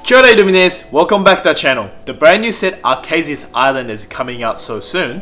Kia ora Illuminates, welcome back to our channel. The brand new set ARCHAZIA'S Island is coming out so soon,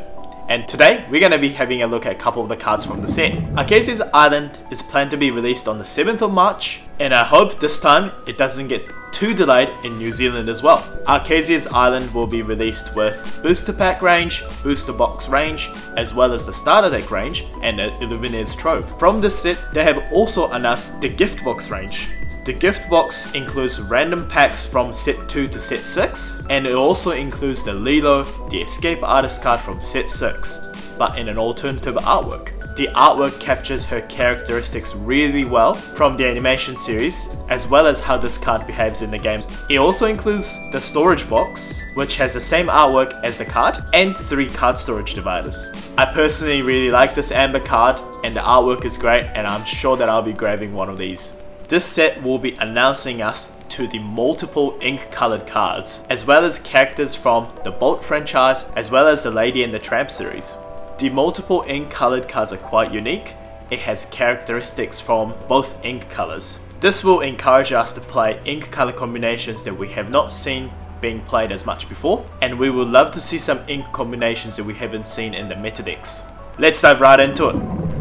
and today we're going to be having a look at a couple of the cards from the set. ARCHAZIA'S Island is planned to be released on the 7th of March, and I hope this time it doesn't get too delayed in New Zealand as well. ARCHAZIA'S Island will be released with booster pack range, booster box range, as well as the starter deck range and the Illuminates Trove. From this set, they have also announced the gift box range. The gift box includes random packs from set 2 to set 6, and it also includes the Lilo, the Escape Artist card from set 6, but in an alternative artwork. The artwork captures her characteristics really well from the animation series, as well as how this card behaves in the game. It also includes the storage box, which has the same artwork as the card, and 3 card storage dividers. I personally really like this amber card, and the artwork is great, and I'm sure that I'll be grabbing one of these. This set will be announcing us to the multiple ink colored cards, as well as characters from the Bolt franchise, as well as the Lady and the Tramp series. The multiple ink colored cards are quite unique. It has characteristics from both ink colors. This will encourage us to play ink color combinations that we have not seen being played as much before, and we would love to see some ink combinations that we haven't seen in the meta decks. Let's dive right into it.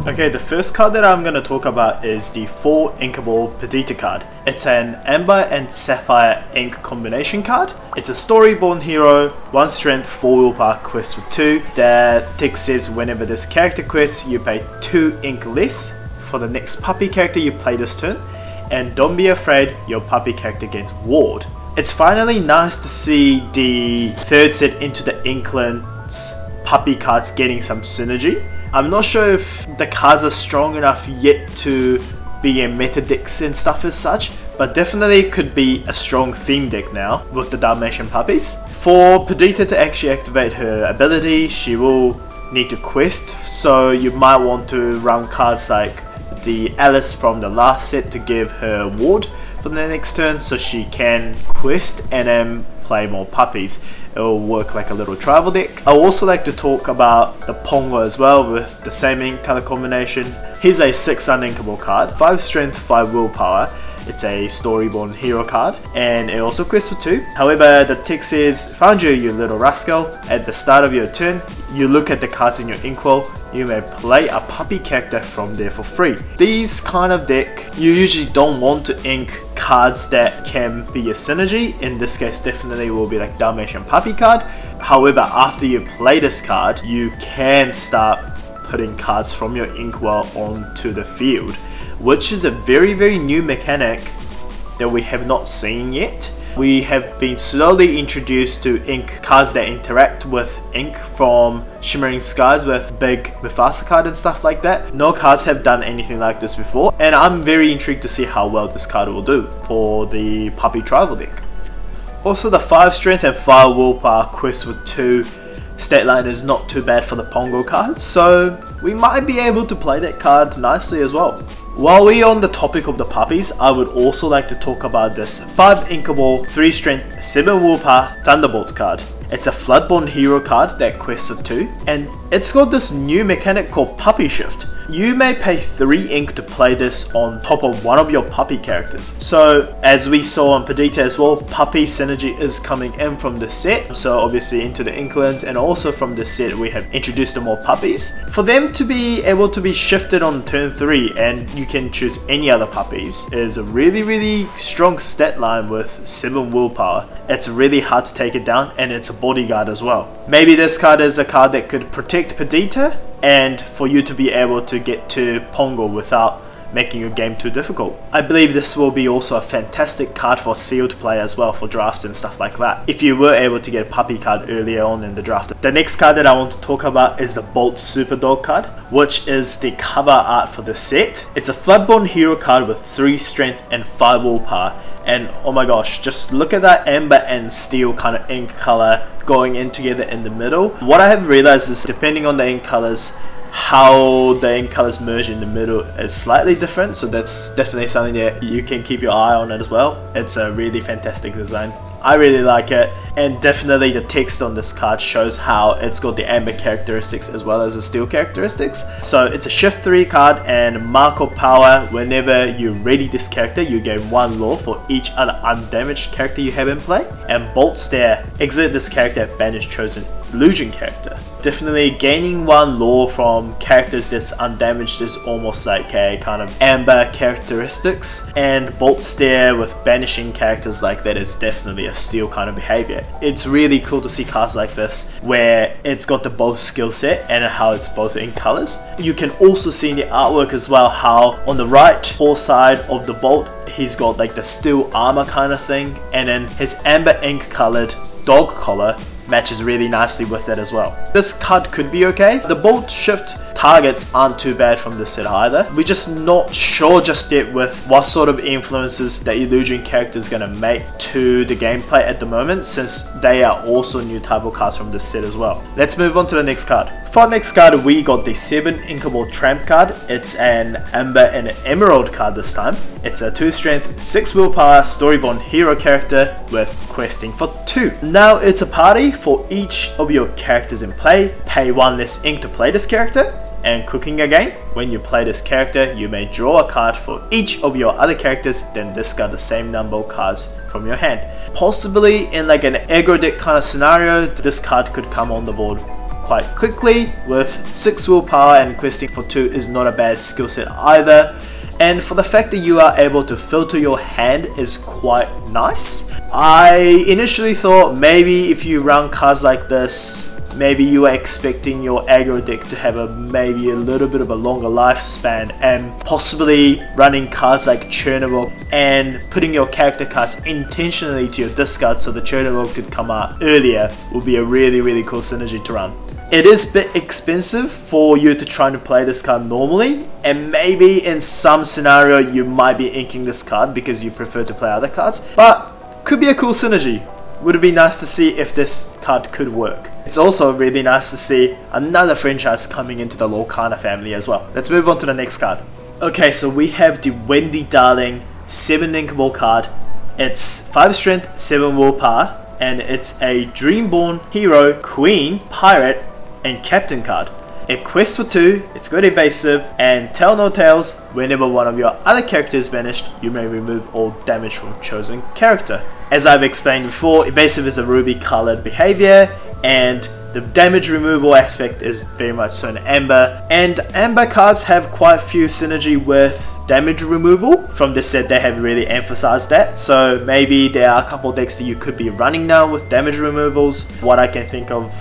Okay, the first card that I'm going to talk about is the 4 Inkable Perdita card. It's an Amber and Sapphire ink combination card. It's a Storyborn hero, 1 strength, 4 willpower quest with 2. The text says whenever this character quests, you pay 2 ink less for the next puppy character you play this turn, and don't be afraid, your puppy character gets ward. It's finally nice to see the third set into the Inklands puppy cards getting some synergy. I'm not sure if the cards are strong enough yet to be in meta decks and stuff as such, but definitely could be a strong theme deck now with the Dalmatian puppies. For Perdita to actually activate her ability, she will need to quest, so you might want to run cards like the Alice from the last set to give her ward for the next turn so she can quest and then play more puppies. It will work like a little tribal deck. I would also like to talk about the Pongo as well with the same ink color combination. Here's a 6 uninkable card, 5 strength, 5 willpower. It's a Storyborn hero card, and it also quests for 2. However, the text says, found you little rascal. At the start of your turn, you look at the cards in your Inkwell. You may play a puppy character from there for free. These kind of deck, you usually don't want to ink cards that can be a synergy. In this case, definitely will be like Dalmatian puppy card. However, after you play this card, you can start putting cards from your Inkwell onto the field, which is a very new mechanic that we have not seen yet. We have been slowly introduced to ink cards that interact with ink from Shimmering Skies with big Mufasa card and stuff like that. No cards have done anything like this before, and I'm very intrigued to see how well this card will do for the puppy tribal deck. Also, the 5 strength and 5 willpower quest with 2 stat line is not too bad for the Pongo card, so we might be able to play that card nicely as well. While we're on the topic of the puppies, I would also like to talk about this 5 inkable, 3 strength, 7 willpower Thunderbolt card. It's a Floodborn hero card that quests at 2, and it's got this new mechanic called Puppy Shift. You may pay 3 ink to play this on top of one of your puppy characters. So, as we saw on Perdita as well, puppy synergy is coming in from this set. So obviously into the Inklands, and also from this set we have introduced more puppies. For them to be able to be shifted on turn 3 and you can choose any other puppies is a really strong stat line with 7 willpower. It's really hard to take it down, and it's a bodyguard as well. Maybe this card is a card that could protect Perdita, and for you to be able to get to Pongo without making your game too difficult. I believe this will be also a fantastic card for sealed play as well, for drafts and stuff like that, if you were able to get a puppy card earlier on in the draft. The next card that I want to talk about is the Bolt Super Dog card, which is the cover art for the set. It's a Floodborn hero card with 3 strength and 5 willpower. And oh my gosh, just look at that amber and steel kind of ink color going in together in the middle. What I have realized is, depending on the ink colors, how the ink colors merge in the middle is slightly different, so that's definitely something that you can keep your eye on as well. It's a really fantastic design. I really like it. And definitely the text on this card shows how it's got the amber characteristics as well as the steel characteristics. So it's a shift 3 card, and mark of power, whenever you ready this character you gain 1 lore for each other undamaged character you have in play. And bolt stare, exit this character, banish chosen illusion character. Definitely gaining 1 lore from characters that's undamaged is almost like a kind of amber characteristics, and bolt stare with banishing characters like that is definitely a steel kind of behavior. It's really cool to see cards like this where it's got the both skill set and how it's both in colors. You can also see in the artwork as well how on the right side of the bolt he's got like the steel armor kind of thing, and then his amber ink colored dog collar matches really nicely with it as well. This card could be okay. The bolt shift targets aren't too bad from this set either. We're just not sure just yet with what sort of influences the illusion character is going to make to the gameplay at the moment, since they are also new type of cards from this set as well. Let's move on to the next card. For our next card we got the 7 Inkable Tramp card. It's an Amber and an Emerald card this time. It's a 2 strength, 6 willpower, storyborn hero character with questing for 2. Now it's a party. For each of your characters in play, pay 1 less ink to play this character. And cooking again, when you play this character you may draw a card for each of your other characters, then discard the same number of cards from your hand. Possibly in like an aggro deck kind of scenario, this card could come on the board quite quickly. With 6 willpower and questing for 2 is not a bad skill set either, and for the fact that you are able to filter your hand is quite nice. I initially thought maybe if you run cards like this, maybe you were expecting your aggro deck to have maybe a little bit of a longer lifespan, and possibly running cards like Chernobyl and putting your character cards intentionally to your discard so the Chernobyl could come out earlier would be a really cool synergy to run. It is a bit expensive for you to try to play this card normally, and maybe in some scenario you might be inking this card because you prefer to play other cards, but could be a cool synergy. Would it be nice to see if this card could work. It's also really nice to see another franchise coming into the Lorcana family as well. Let's move on to the next card. Okay, so we have the Wendy Darling 7 Inkable card. It's 5 strength, 7 willpower, and it's a Dreamborn hero, queen, pirate, and captain card. It quests for 2, it's got evasive, and tell no tales. Whenever one of your other characters is banished, you may remove all damage from chosen character. As I've explained before, evasive is a ruby colored behavior, and the damage removal aspect is very much so in amber, and amber cards have quite a few synergy with damage removal. From this set they have really emphasized that, so maybe there are a couple of decks that you could be running now with damage removals. What I can think of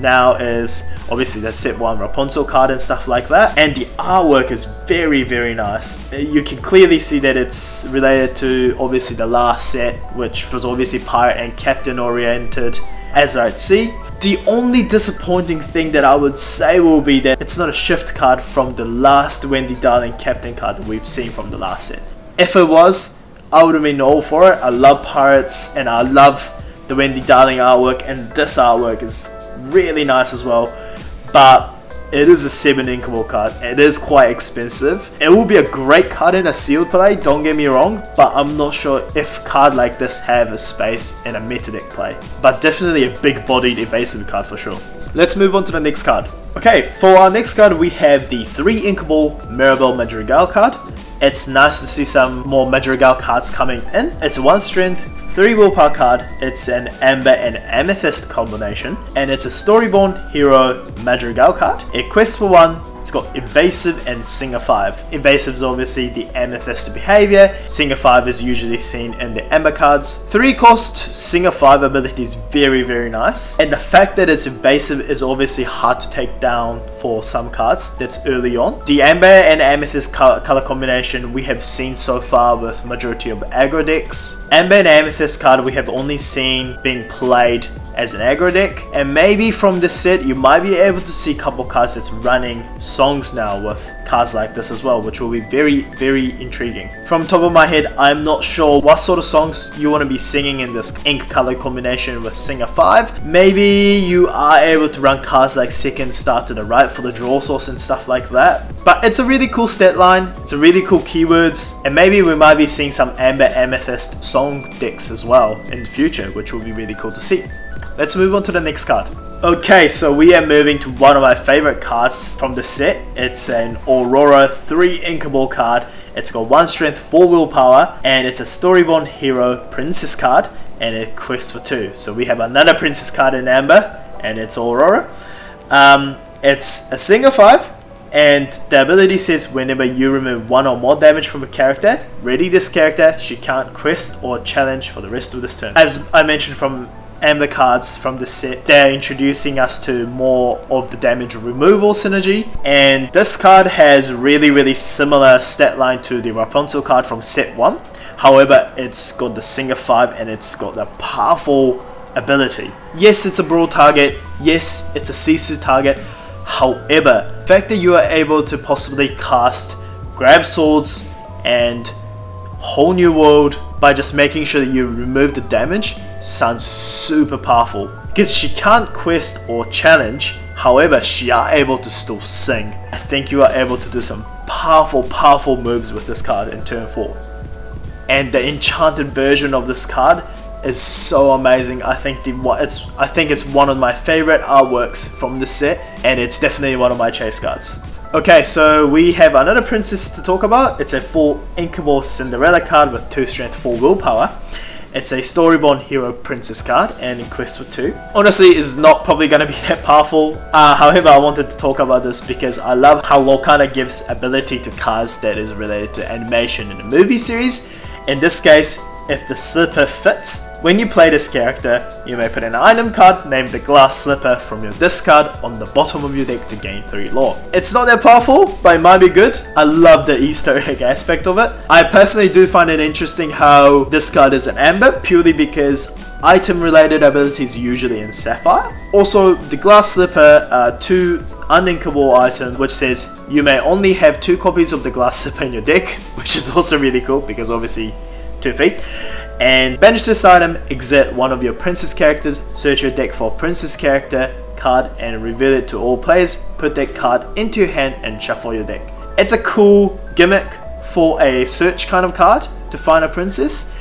now is obviously the set 1 Rapunzel card and stuff like that, and the artwork is very nice. You can clearly see that it's related to obviously the last set, which was obviously pirate and captain oriented as I'd see. The only disappointing thing that I would say will be that it's not a shift card from the last Wendy Darling captain card that we've seen from the last set. If it was, I would have been all for it. I love pirates and I love the Wendy Darling artwork, and this artwork is really nice as well, but it is a 7 inkable card. It is quite expensive. It will be a great card in a sealed play, don't get me wrong, but I'm not sure if a card like this have a space in a meta deck play. But definitely a big bodied evasive card for sure. Let's move on to the next card. Okay, for our next card we have the 3 inkable Mirabelle Madrigal card. It's nice to see some more Madrigal cards coming in. It's a 1 strength, 3 willpower card. It's an Amber and Amethyst combination, and it's a Storyborn Hero Madrigal card. It quests for 1, it's got Evasive and Singer 5. Evasive is obviously the Amethyst behavior, Singer 5 is usually seen in the Amber cards. 3 cost Singer 5 ability is very nice, and the fact that it's evasive is obviously hard to take down for some cards that's early on. The Amber and Amethyst color combination we have seen so far with majority of aggro decks. Amber and Amethyst card we have only seen being played as an aggro deck, and maybe from this set you might be able to see a couple cards that's running songs now with cards like this as well, which will be very intriguing. From top of my head, I'm not sure what sort of songs you want to be singing in this ink color combination with Singer 5. Maybe you are able to run cards like Second Star to the Right for the draw source and stuff like that. But it's a really cool stat line, it's a really cool keywords, and maybe we might be seeing some Amber Amethyst song decks as well in the future, which will be really cool to see. Let's move on to the next card. Okay, so we are moving to one of my favorite cards from the set. It's an Aurora 3 inkable card. It's got 1 strength, 4 willpower, and it's a Storyborn Hero Princess card, and it quests for 2. So we have another Princess card in Amber, and it's Aurora. It's a single 5, and the ability says whenever you remove 1 or more damage from a character, ready this character, she can't quest or challenge for the rest of this turn. As I mentioned from Amber cards from the set, they're introducing us to more of the damage removal synergy, and this card has really similar stat line to the Rapunzel card from set 1. However, it's got the single 5 and it's got the powerful ability. Yes, it's a brawl target, yes, it's a Sisu target. However, the fact that you are able to possibly cast Grab Swords and Whole New World by just making sure that you remove the damage sounds super powerful, because she can't quest or challenge. However, she are able to still sing. I think you are able to do some powerful moves with this card in turn 4. And the enchanted version of this card is so amazing. I think it's one of my favorite artworks from the set, and it's definitely one of my chase cards. Okay, so we have another princess to talk about. It's a 4 inkable Cinderella card with 2 strength, 4 willpower. It's a Storyborn Hero Princess card, and in quest for 2. Honestly, it's not probably going to be that powerful. However, I wanted to talk about this because I love how Lorcana gives ability to cards that is related to animation in the movie series. In this case, if the slipper fits, when you play this character, you may put an item card named the Glass Slipper from your discard on the bottom of your deck to gain 3 lore. It's not that powerful, but it might be good. I love the Easter egg aspect of it. I personally do find it interesting how this card is an Amber, purely because item related abilities usually in Sapphire. Also, the Glass Slipper are 2 uninkable items, which says you may only have 2 copies of the Glass Slipper in your deck, which is also really cool because obviously 2 feet. And banish this item, exit one of your princess characters, search your deck for a princess character card and reveal it to all players. Put that card into your hand and shuffle your deck. It's a cool gimmick for a search kind of card to find a princess.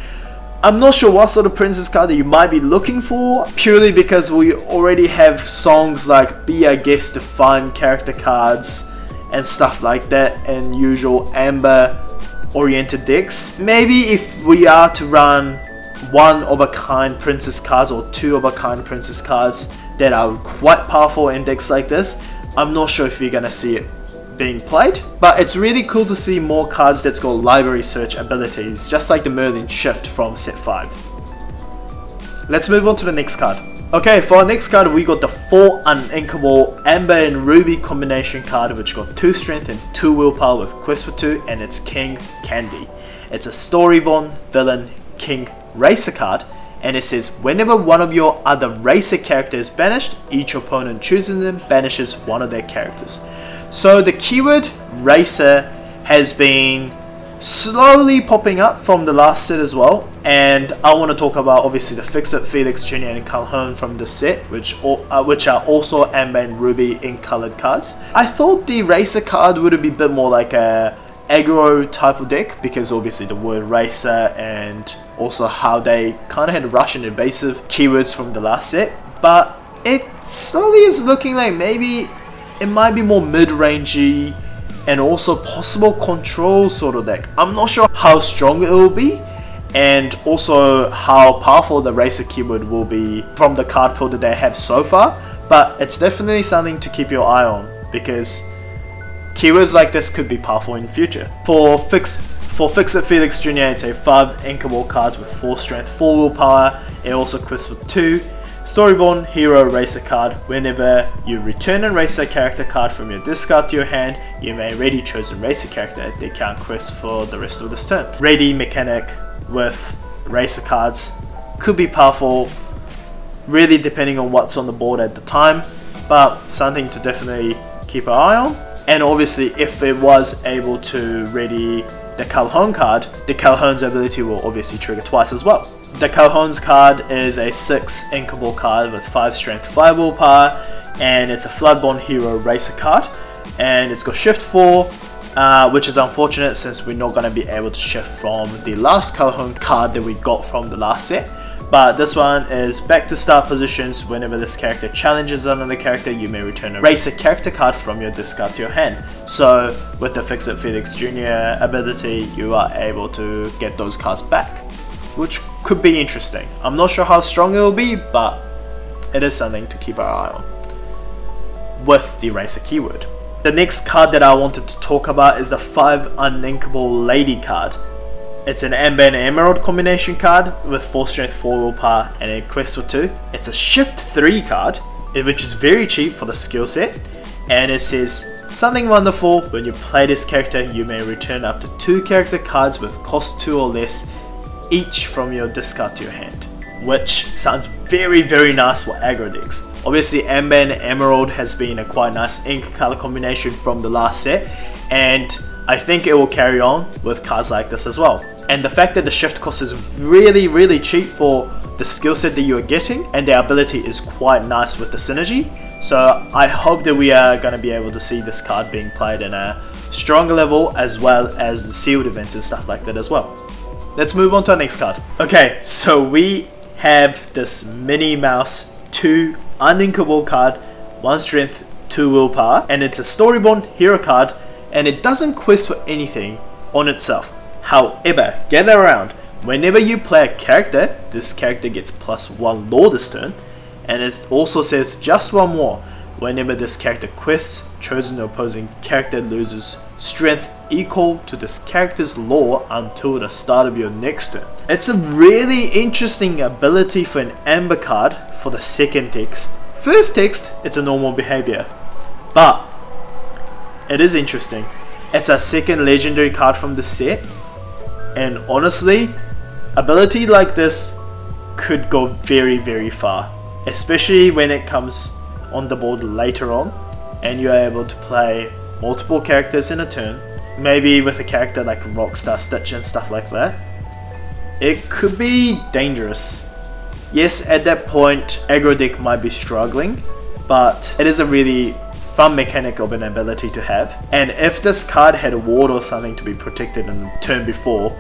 I'm not sure what sort of princess card that you might be looking for, purely because we already have songs like Be Our Guest to find character cards and stuff like that in usual Amber oriented decks. Maybe if we are to run 1 of a kind princess cards or 2 of a kind princess cards that are quite powerful in decks like this, I'm not sure if you're gonna see it being played. But it's really cool to see more cards that's got library search abilities, just like the Merlin Shift from set 5. Let's move on to the next card. Okay, for our next card we got the 4 uninkable Amber and Ruby combination card, which got 2 strength and 2 willpower with quest for 2, and it's King Candy. It's a Storyborn Villain King Racer card, and it says whenever one of your other racer characters is banished, each opponent choosing them banishes one of their characters. So the keyword racer has been slowly popping up from the last set as well, and I want to talk about obviously the Fix-It, Felix Jr. and Calhoun from the set, which are also Amber and Ruby in colored cards. I thought the Racer card would be a bit more like a aggro type of deck, because obviously the word Racer and also how they kind of had Russian invasive keywords from the last set, but it slowly is looking like maybe it might be more mid-rangey and also possible control sort of deck. I'm not sure how strong it will be, and also how powerful the Racer keyword will be from the card pool that they have so far, but it's definitely something to keep your eye on, because keywords like this could be powerful in the future. For Fix-It Felix Jr., it's a 5 inkable cards with 4 strength, 4 willpower. It also quests for 2. Storyborn Hero Racer card. Whenever you return a Racer character card from your discard to your hand, you may ready chosen Racer character. They can't quest for the rest of this turn. Ready mechanic with Racer cards could be powerful, really depending on what's on the board at the time, but something to definitely keep an eye on. And obviously if it was able to ready the Calhoun card, the Calhoun's ability will obviously trigger twice as well. The Calhoun's card is a 6 inkable card with 5 strength, 5 willpower, and it's a Floodborn Hero Racer card, and it's got shift 4, which is unfortunate since we're not going to be able to shift from the last Calhoun card that we got from the last set, But this one is back to start positions. Whenever this character challenges another character, you may return a race a character card from your discard to your hand. So with the Fix It Felix Jr. ability, you are able to get those cards back, which could be interesting. I'm not sure how strong it will be, but it is something to keep our eye on with the Eraser keyword. The next card that I wanted to talk about is the 5 Uninkable Lady card. It's an Amber and Emerald combination card with 4 strength, 4 willpower, and a quest for 2. It's a shift 3 card, which is very cheap for the skill set, and it says something wonderful. When you play this character, you may return up to 2 character cards with cost 2 or less each from your discard to your hand, which sounds very nice for aggro decks. Obviously Amber and Emerald has been a quite nice ink color combination from the last set, and I think it will carry on with cards like this as well. And the fact that the shift cost is really cheap for the skill set that you are getting, and the ability is quite nice with the synergy. So I hope that we are going to be able to see this card being played in a stronger level, as well as the sealed events and stuff like that as well. Let's move on to our next card. Okay, so we have this Minnie Mouse 2 Uninkable card, 1 strength, 2 willpower, and it's a Storyborn hero card, and it doesn't quest for anything on itself. However, gather around, whenever you play a character, this character gets +1 lore this turn, and it also says just one more. Whenever this character quests, chosen opposing character loses strength equal to this character's lore until the start of your next turn. It's a really interesting ability for an Amber card for the second text. First text, it's a normal behavior, but it is interesting. It's a second legendary card from the set, and honestly, ability like this could go very far, especially when it comes on the board later on and you're able to play multiple characters in a turn, maybe with a character like Rockstar Stitch and stuff like that. It could be dangerous. Yes, at that point aggro deck might be struggling, but it is a really fun mechanic of an ability to have. And if this card had a ward or something to be protected in the turn before,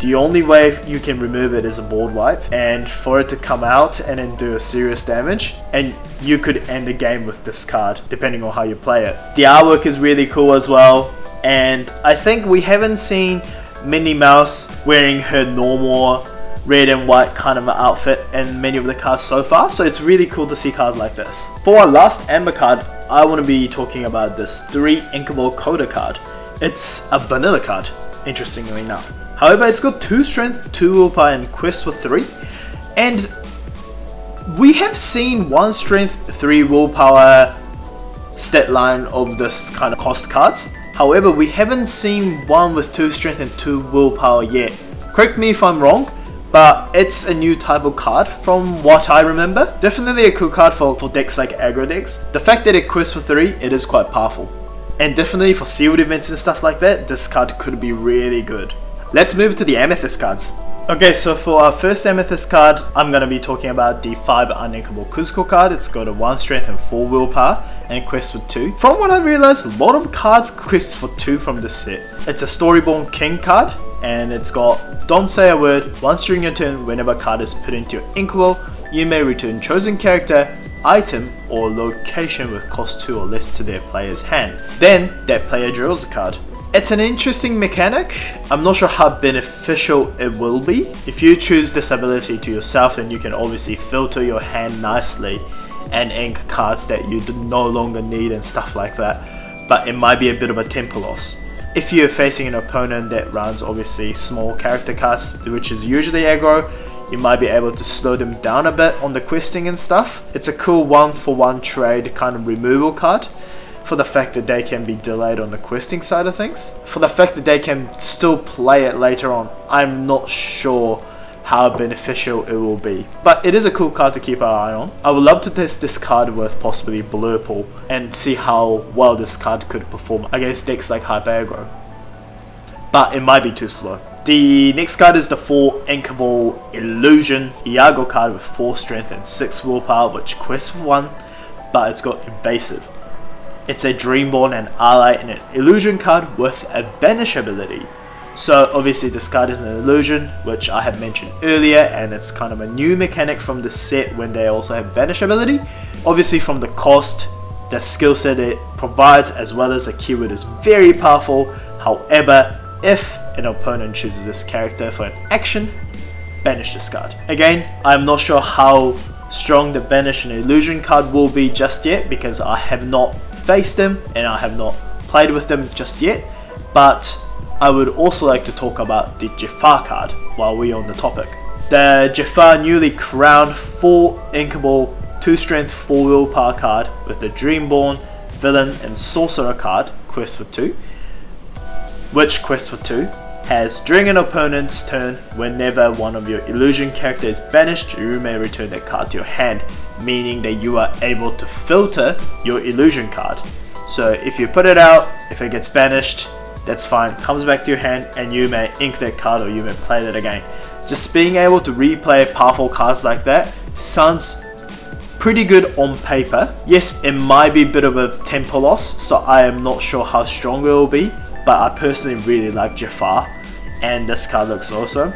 the only way you can remove it is a board wipe, and for it to come out and then do a serious damage, and you could end the game with this card depending on how you play it. The artwork is really cool as well, and I think we haven't seen Minnie Mouse wearing her normal red and white kind of outfit in many of the cards so far, so it's really cool to see cards like this. For our last Amber card, I want to be talking about this 3 Inkable Coda card. It's a vanilla card, interestingly enough. However, it's got 2 strength, 2 willpower, and quest for 3, and we have seen 1 strength, 3 willpower stat line of this kind of cost cards. However, we haven't seen one with 2 strength and 2 willpower yet. Correct me if I'm wrong, but it's a new type of card from what I remember. Definitely a cool card for decks like aggro decks. The fact that it quests for 3, it is quite powerful. And definitely for sealed events and stuff like that, this card could be really good. Let's move to the Amethyst cards. Okay, so for our first Amethyst card, I'm going to be talking about the 5 Uninkable Kuzco card. It's got a 1 strength and 4 willpower, and quests for 2. From what I realized, a lot of cards quests for 2 from this set. It's a Storyborn King card, and it's got don't say a word, once during your turn, whenever a card is put into your Inkwell, you may return chosen character, item, or location with cost 2 or less to their player's hand. Then, that player draws a card. It's an interesting mechanic. I'm not sure how beneficial it will be. If you choose this ability to yourself, then you can obviously filter your hand nicely and ink cards that you no longer need and stuff like that, but it might be a bit of a tempo loss. If you're facing an opponent that runs obviously small character cards, which is usually aggro, you might be able to slow them down a bit on the questing and stuff. It's a cool 1-for-1 trade kind of removal card, for the fact that they can be delayed on the questing side of things. For the fact that they can still play it later on, I'm not sure how beneficial it will be. But it is a cool card to keep our eye on. I would love to test this card with possibly Blurple and see how well this card could perform against decks like Hyper Aggro. But it might be too slow. The next card is the 4 Inkable Illusion Iago card with 4 strength and 6 willpower, which quests for 1, but it's got Invasive. It's a Dreamborn and ally and an illusion card with a banish ability. So obviously this card is an illusion, which I have mentioned earlier, and it's kind of a new mechanic from the set when they also have Vanish ability. Obviously from the cost, the skill set it provides as well as the keyword is very powerful. However, if an opponent chooses this character for an action, banish this card. Again, I'm not sure how strong the Vanish and Illusion card will be just yet because I have not faced them and I have not played with them just yet, but I would also like to talk about the Jafar card while we're on the topic. The Jafar newly crowned 4 inkable 2 strength 4 willpower card with the Dreamborn, Villain and Sorcerer card, Quest for 2, which Quest for 2 has during an opponent's turn, whenever one of your illusion characters is banished, you may return that card to your hand, meaning that you are able to filter your illusion card. So if you put it out, if it gets banished, that's fine, comes back to your hand and you may ink that card or you may play that again. Just being able to replay powerful cards like that sounds pretty good on paper. Yes, it might be a bit of a tempo loss, so I am not sure how strong it will be, but I personally really like Jafar and this card looks awesome.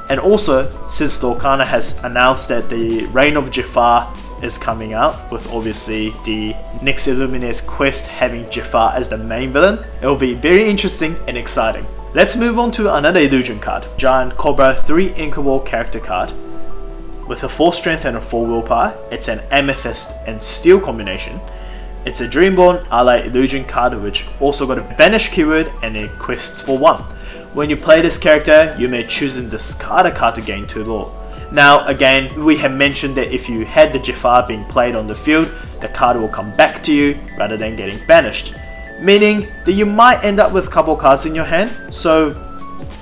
And also, since Lorcana has announced that the Reign of Jafar is coming out, with obviously the next Illuminate's quest having Jafar as the main villain, it will be very interesting and exciting. Let's move on to another illusion card, Giant Cobra 3 inkable character card. With a 4 strength and a 4 willpower, it's an Amethyst and Steel combination. It's a Dreamborn ally illusion card which also got a Vanish keyword and it quests for 1. When you play this character, you may choose and discard a card to gain 2 lore. Now again, we have mentioned that if you had the Jafar being played on the field, the card will come back to you rather than getting banished. Meaning that you might end up with a couple cards in your hand, so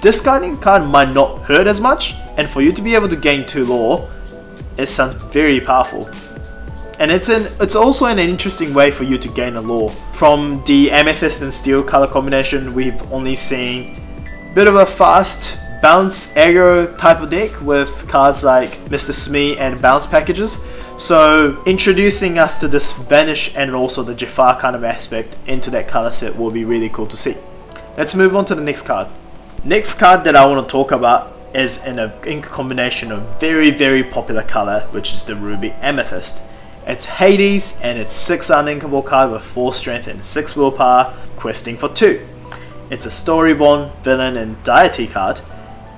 discarding a card might not hurt as much, and for you to be able to gain 2 lore, it sounds very powerful. And it's also an interesting way for you to gain a lore. From the Amethyst and Steel color combination, we've only seen a bit of a fast bounce aggro type of deck with cards like Mr. Smee and bounce packages. So introducing us to this Vanish and also the Jafar kind of aspect into that color set will be really cool to see. Let's move on to the next card. Next card that I want to talk about is in an ink combination of very popular color, which is the Ruby Amethyst. It's Hades and it's 6 uninkable card with 4 strength and 6 willpower, questing for 2. It's a Storyborn, Villain and Deity card,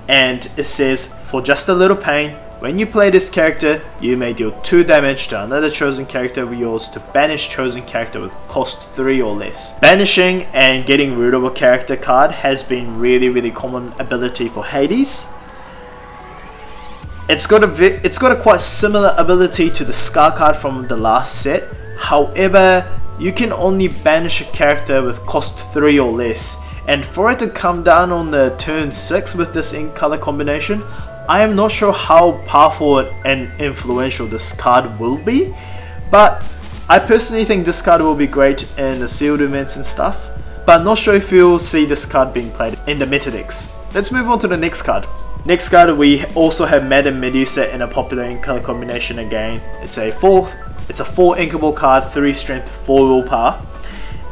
and it says, for just a little pain, when you play this character, you may deal 2 damage to another chosen character of yours to banish chosen character with cost 3 or less. Banishing and getting rid of a character card has been really common ability for Hades. It's got a quite similar ability to the Scar card from the last set. However, you can only banish a character with cost 3 or less, and for it to come down on the turn 6 with this ink color combination, I am not sure how powerful and influential this card will be, but I personally think this card will be great in the sealed events and stuff, but I'm not sure if you'll see this card being played in the meta decks. Let's move on to the next card. Next card, we also have Madame Medusa in a popular ink color combination again. It's a 4 inkable card, 3 strength, 4 willpower.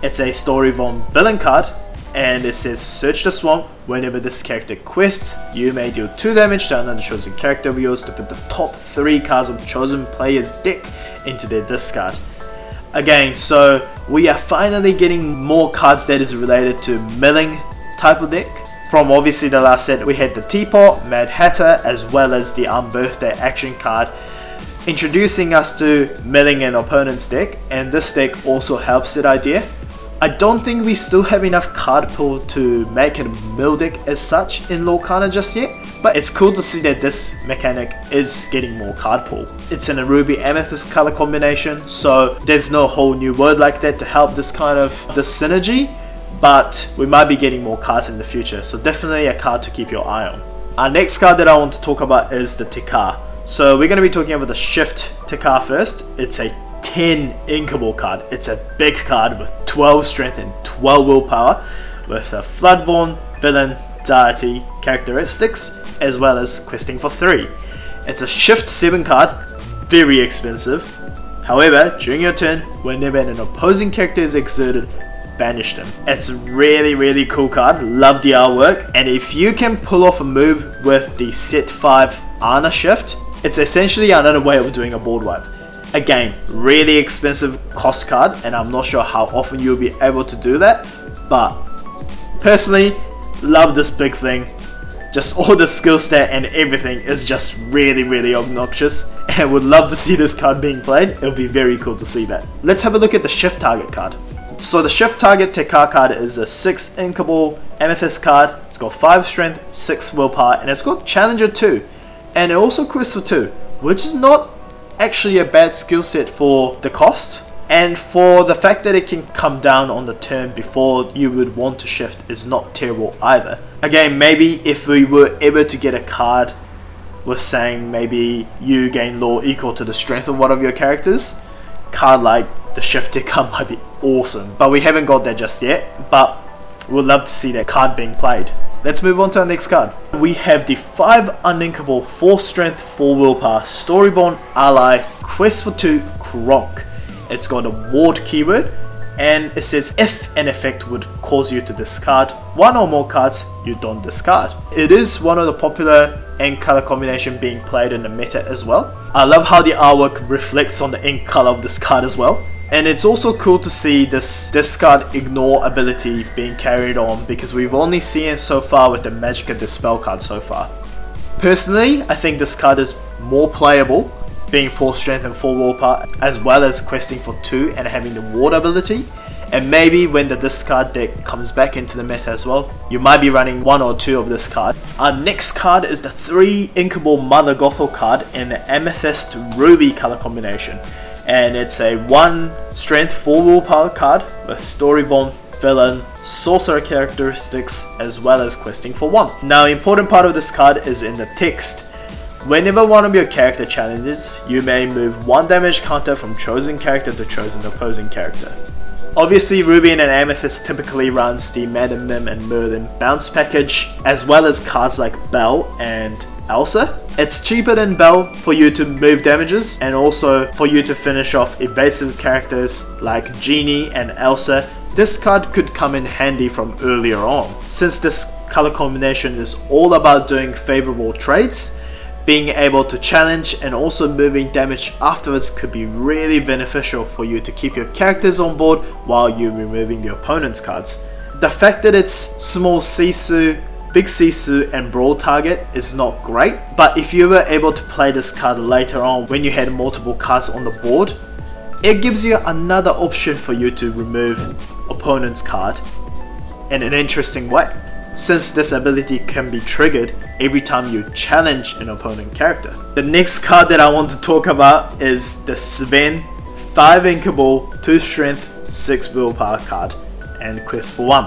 It's a Storyborn Villain card, and it says search the swamp. Whenever this character quests, you may deal 2 damage to another chosen character of yours to put the top 3 cards of the chosen player's deck into their discard. Again, so we are finally getting more cards that is related to milling type of deck. From obviously the last set, we had the Teapot, Mad Hatter, as well as the Unbirthday action card, introducing us to milling an opponent's deck, and this deck also helps that idea. I don't think we still have enough card pool to make it a mill deck as such in Lorcana just yet, but it's cool to see that this mechanic is getting more card pool. It's in a Ruby Amethyst color combination, so there's no whole new word like that to help this kind of synergy, but we might be getting more cards in the future, so definitely a card to keep your eye on. Our next card that I want to talk about is the Tekar. So we're going to be talking about the Shift Tekar first. It's a 10 inkable card. It's a big card with 12 strength and 12 willpower, with a Floodborn, Villain, Deity characteristics, as well as questing for 3. It's a Shift 7 card, very expensive. However, during your turn, whenever an opposing character is exerted, banished him. It's a really cool card, love the artwork, and if you can pull off a move with the set 5 Ana shift, it's essentially another way of doing a board wipe. Again, really expensive cost card, and I'm not sure how often you'll be able to do that, but personally, love this big thing. Just all the skill stat and everything is just really obnoxious, and would love to see this card being played. It'll be very cool to see that. Let's have a look at the shift target card. So the shift target Tekka card is a 6 inkable amethyst card. It's got 5 strength, 6 willpower, and it's got challenger 2, and it also quests for 2, which is not actually a bad skill set for the cost, and for the fact that it can come down on the turn before you would want to shift is not terrible either. Again, maybe if we were ever to get a card with saying maybe you gain lore equal to the strength of one of your characters, card like the shift Tekka might be awesome, but we haven't got that just yet, but we'd love to see that card being played. Let's move on to our next card. We have the 5 uninkable 4 strength 4 willpower Storyborn ally quest for 2 Kronk. It's got a ward keyword, and it says if an effect would cause you to discard 1 or more cards, you don't discard. It is one of the popular ink color combination being played in the meta as well. I love how the artwork reflects on the ink color of this card as well. And it's also cool to see this discard ignore ability being carried on, because we've only seen it so far with the Magicka Dispel card so far. Personally, I think this card is more playable, being 4 strength and 4 willpower, as well as questing for 2 and having the ward ability. And maybe when the discard deck comes back into the meta as well, you might be running 1 or 2 of this card. Our next card is the 3 inkable Mother Gothel card in the Amethyst Ruby color combination. And it's a 1 strength 4 willpower card with Storyborn, villain, sorcerer characteristics, as well as questing for 1. Now, important part of this card is in the text. Whenever one of your character challenges, you may move 1 damage counter from chosen character to chosen opposing character. Obviously, Ruby and Amethyst typically runs the Madam Mim and Merlin bounce package, as well as cards like Belle and Elsa. It's cheaper than Belle for you to move damages, and also for you to finish off evasive characters like Genie and Elsa. This card could come in handy from earlier on. Since this color combination is all about doing favorable trades, being able to challenge and also moving damage afterwards could be really beneficial for you to keep your characters on board while you're removing the opponent's cards. The fact that it's small Sisu, big Sisu and brawl target is not great, but if you were able to play this card later on when you had multiple cards on the board, it gives you another option for you to remove opponent's card in an interesting way, since this ability can be triggered every time you challenge an opponent character. The next card that I want to talk about is the Sven 5 inkable 2 strength 6 willpower card and quest for 1.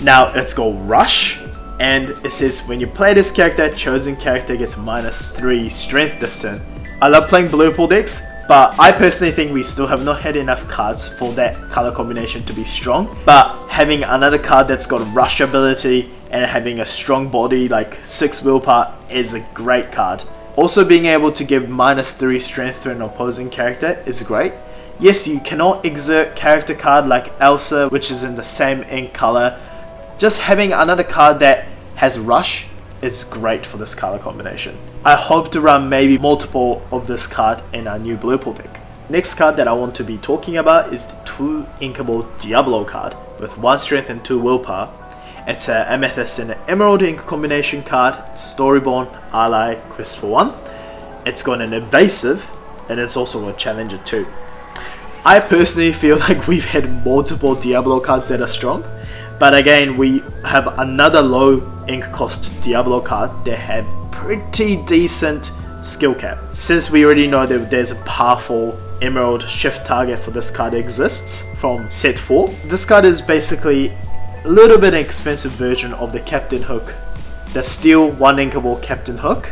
Now it's got Rush, and it says when you play this character, chosen character gets -3 strength this turn. I love playing blue pool decks, but I personally think we still have not had enough cards for that color combination to be strong. But having another card that's got a rush ability and having a strong body like 6 willpower is a great card. Also, being able to give -3 strength to an opposing character is great. Yes, you cannot exert character card like Elsa, which is in the same ink color. Just having another card that has rush is great for this color combination. I hope to run maybe multiple of this card in our new blue pool deck. Next card that I want to be talking about is the 2 inkable Diablo card with 1 strength and 2 willpower. It's an Amethyst and an Emerald ink combination card. It's Storyborn, ally, quest for 1. It's got an evasive, and it's also got challenger 2. I personally feel like we've had multiple Diablo cards that are strong, but again, we have another low ink cost Diablo card that have pretty decent skill cap. Since we already know that there's a powerful Emerald shift target for this card exists from set 4, this card is basically a little bit expensive version of the Captain Hook, the steel 1 inkable Captain Hook,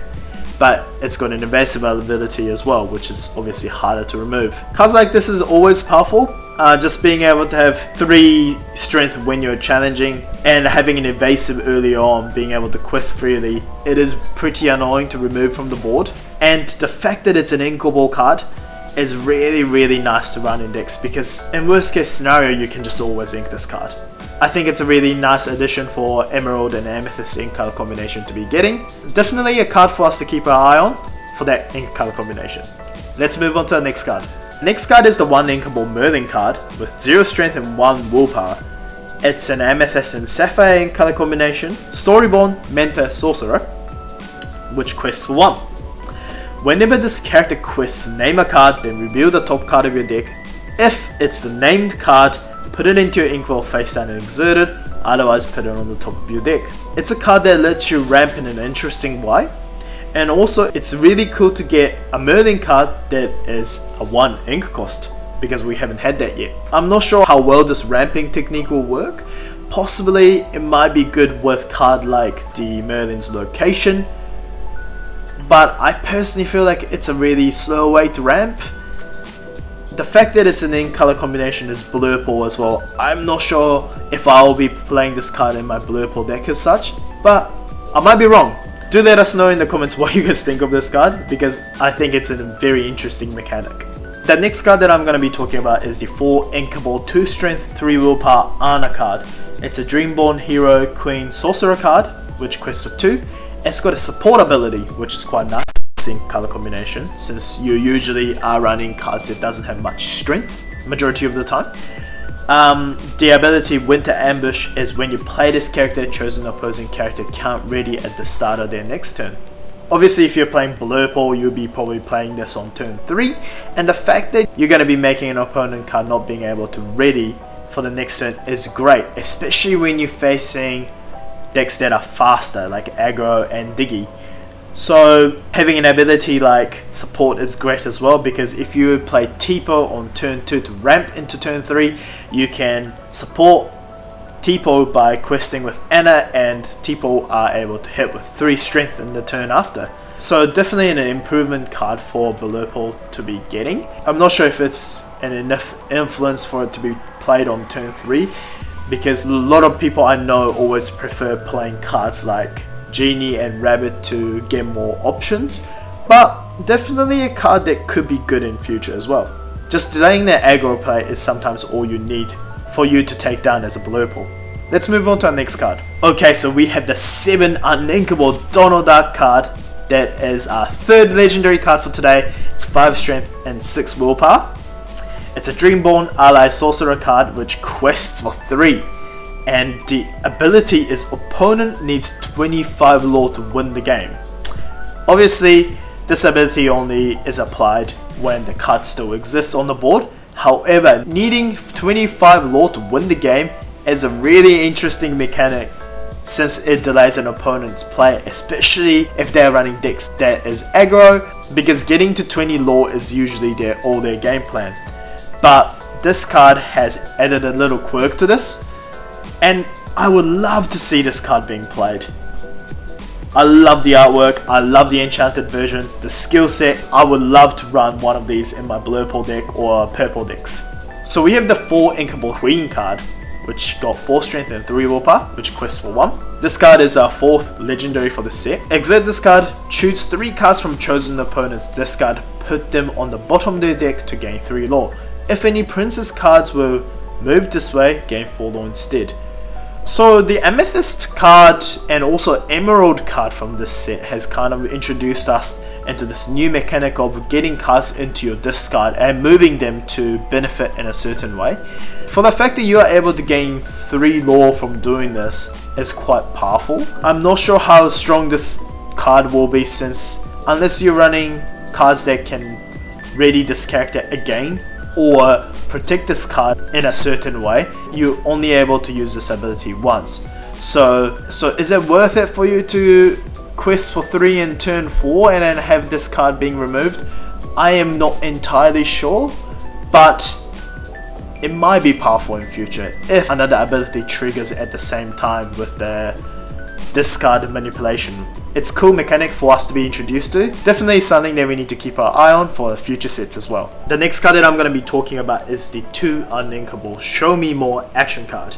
but it's got an evasive ability as well, which is obviously harder to remove. Cards like this is always powerful. Just being able to have 3 strength when you're challenging and having an evasive early on, being able to quest freely, it is pretty annoying to remove from the board. And the fact that it's an inkable card is really nice to run in decks, because in worst case scenario you can just always ink this card. I think it's a really nice addition for Emerald and Amethyst ink color combination to be getting. Definitely a card for us to keep our eye on for that ink color combination. Let's move on to the next card. Next card is the 1 inkable Merlin card with 0 strength and 1 willpower. It's an Amethyst and Sapphire ink color combination, Storyborn Mentor Sorcerer, which quests for 1. Whenever this character quests, name a card, then reveal the top card of your deck. If it's the named card, put it into your Inkwell face down and exert it, otherwise put it on the top of your deck. It's a card that lets you ramp in an interesting way, and also it's really cool to get a Merlin card that is a 1 ink cost, because we haven't had that yet. I'm not sure how well this ramping technique will work. Possibly it might be good with card like the Merlin's Location, but I personally feel like it's a really slow way to ramp. The fact that it's an ink color combination is blurple as well. I'm not sure if I'll be playing this card in my blurple deck as such, but I might be wrong. Do let us know in the comments what you guys think of this card, because I think it's a very interesting mechanic. The next card that I'm going to be talking about is the 4 inkable 2 strength 3 willpower Ana card. It's a Dreamborn Hero Queen Sorcerer card, which quests for 2. It's got a support ability, which is quite nice in color combination, since you usually are running cards that doesn't have much strength majority of the time. The ability Winter Ambush is when you play this character, chosen opposing character count ready at the start of their next turn. Obviously if you're playing Blurple, you'll be probably playing this on turn 3, and the fact that you're going to be making an opponent card not being able to ready for the next turn is great, especially when you're facing decks that are faster like Aggro and Diggy. So having an ability like support is great as well, because if you play Tipo on turn 2 to ramp into turn 3, you can support Tipo by questing with Ana, and Tipo are able to hit with 3 strength in the turn after. So definitely an improvement card for Blurple to be getting. I'm not sure if it's an enough influence for it to be played on turn 3, because a lot of people I know always prefer playing cards like Genie and Rabbit to get more options, but definitely a card that could be good in future as well. Just delaying their aggro play is sometimes all you need for you to take down as a Blurple. Let's move on to our next card. Okay, so we have the 7 uninkable Donald Duck card. That is our 3rd legendary card for today. It's 5 strength and 6 willpower. It's a Dreamborn Ally Sorcerer card which quests for 3. And the ability is opponent needs 25 lore to win the game. Obviously, this ability only is applied when the card still exists on the board. However, needing 25 lore to win the game is a really interesting mechanic, since it delays an opponent's play, especially if they're running decks that is aggro, because getting to 20 lore is usually all their game plan. But this card has added a little quirk to this, and I would love to see this card being played. I love the artwork, I love the enchanted version, the skill set. I would love to run one of these in my Blurple deck or purple decks. So we have the 4 inkable Queen card, which got 4 strength and 3 willpower, which quests for 1. This card is our 4th legendary for the set. Exert this card, choose 3 cards from chosen opponent's discard, put them on the bottom of their deck to gain 3 lore. If any princess cards were moved this way, gain 4 lore instead. So the Amethyst card and also Emerald card from this set has kind of introduced us into this new mechanic of getting cards into your discard and moving them to benefit in a certain way. For the fact that you are able to gain 3 lore from doing this is quite powerful. I'm not sure how strong this card will be, since unless you're running cards that can ready this character again or protect this card in a certain way, you're only able to use this ability once. So is it worth it for you to quest for 3 in turn 4 and then have this card being removed? I am not entirely sure, but it might be powerful in future if another ability triggers at the same time with the discard manipulation. It's a cool mechanic for us to be introduced to. Definitely something that we need to keep our eye on for future sets as well. The next card that I'm going to be talking about is the 2 uninkable Show Me More action card.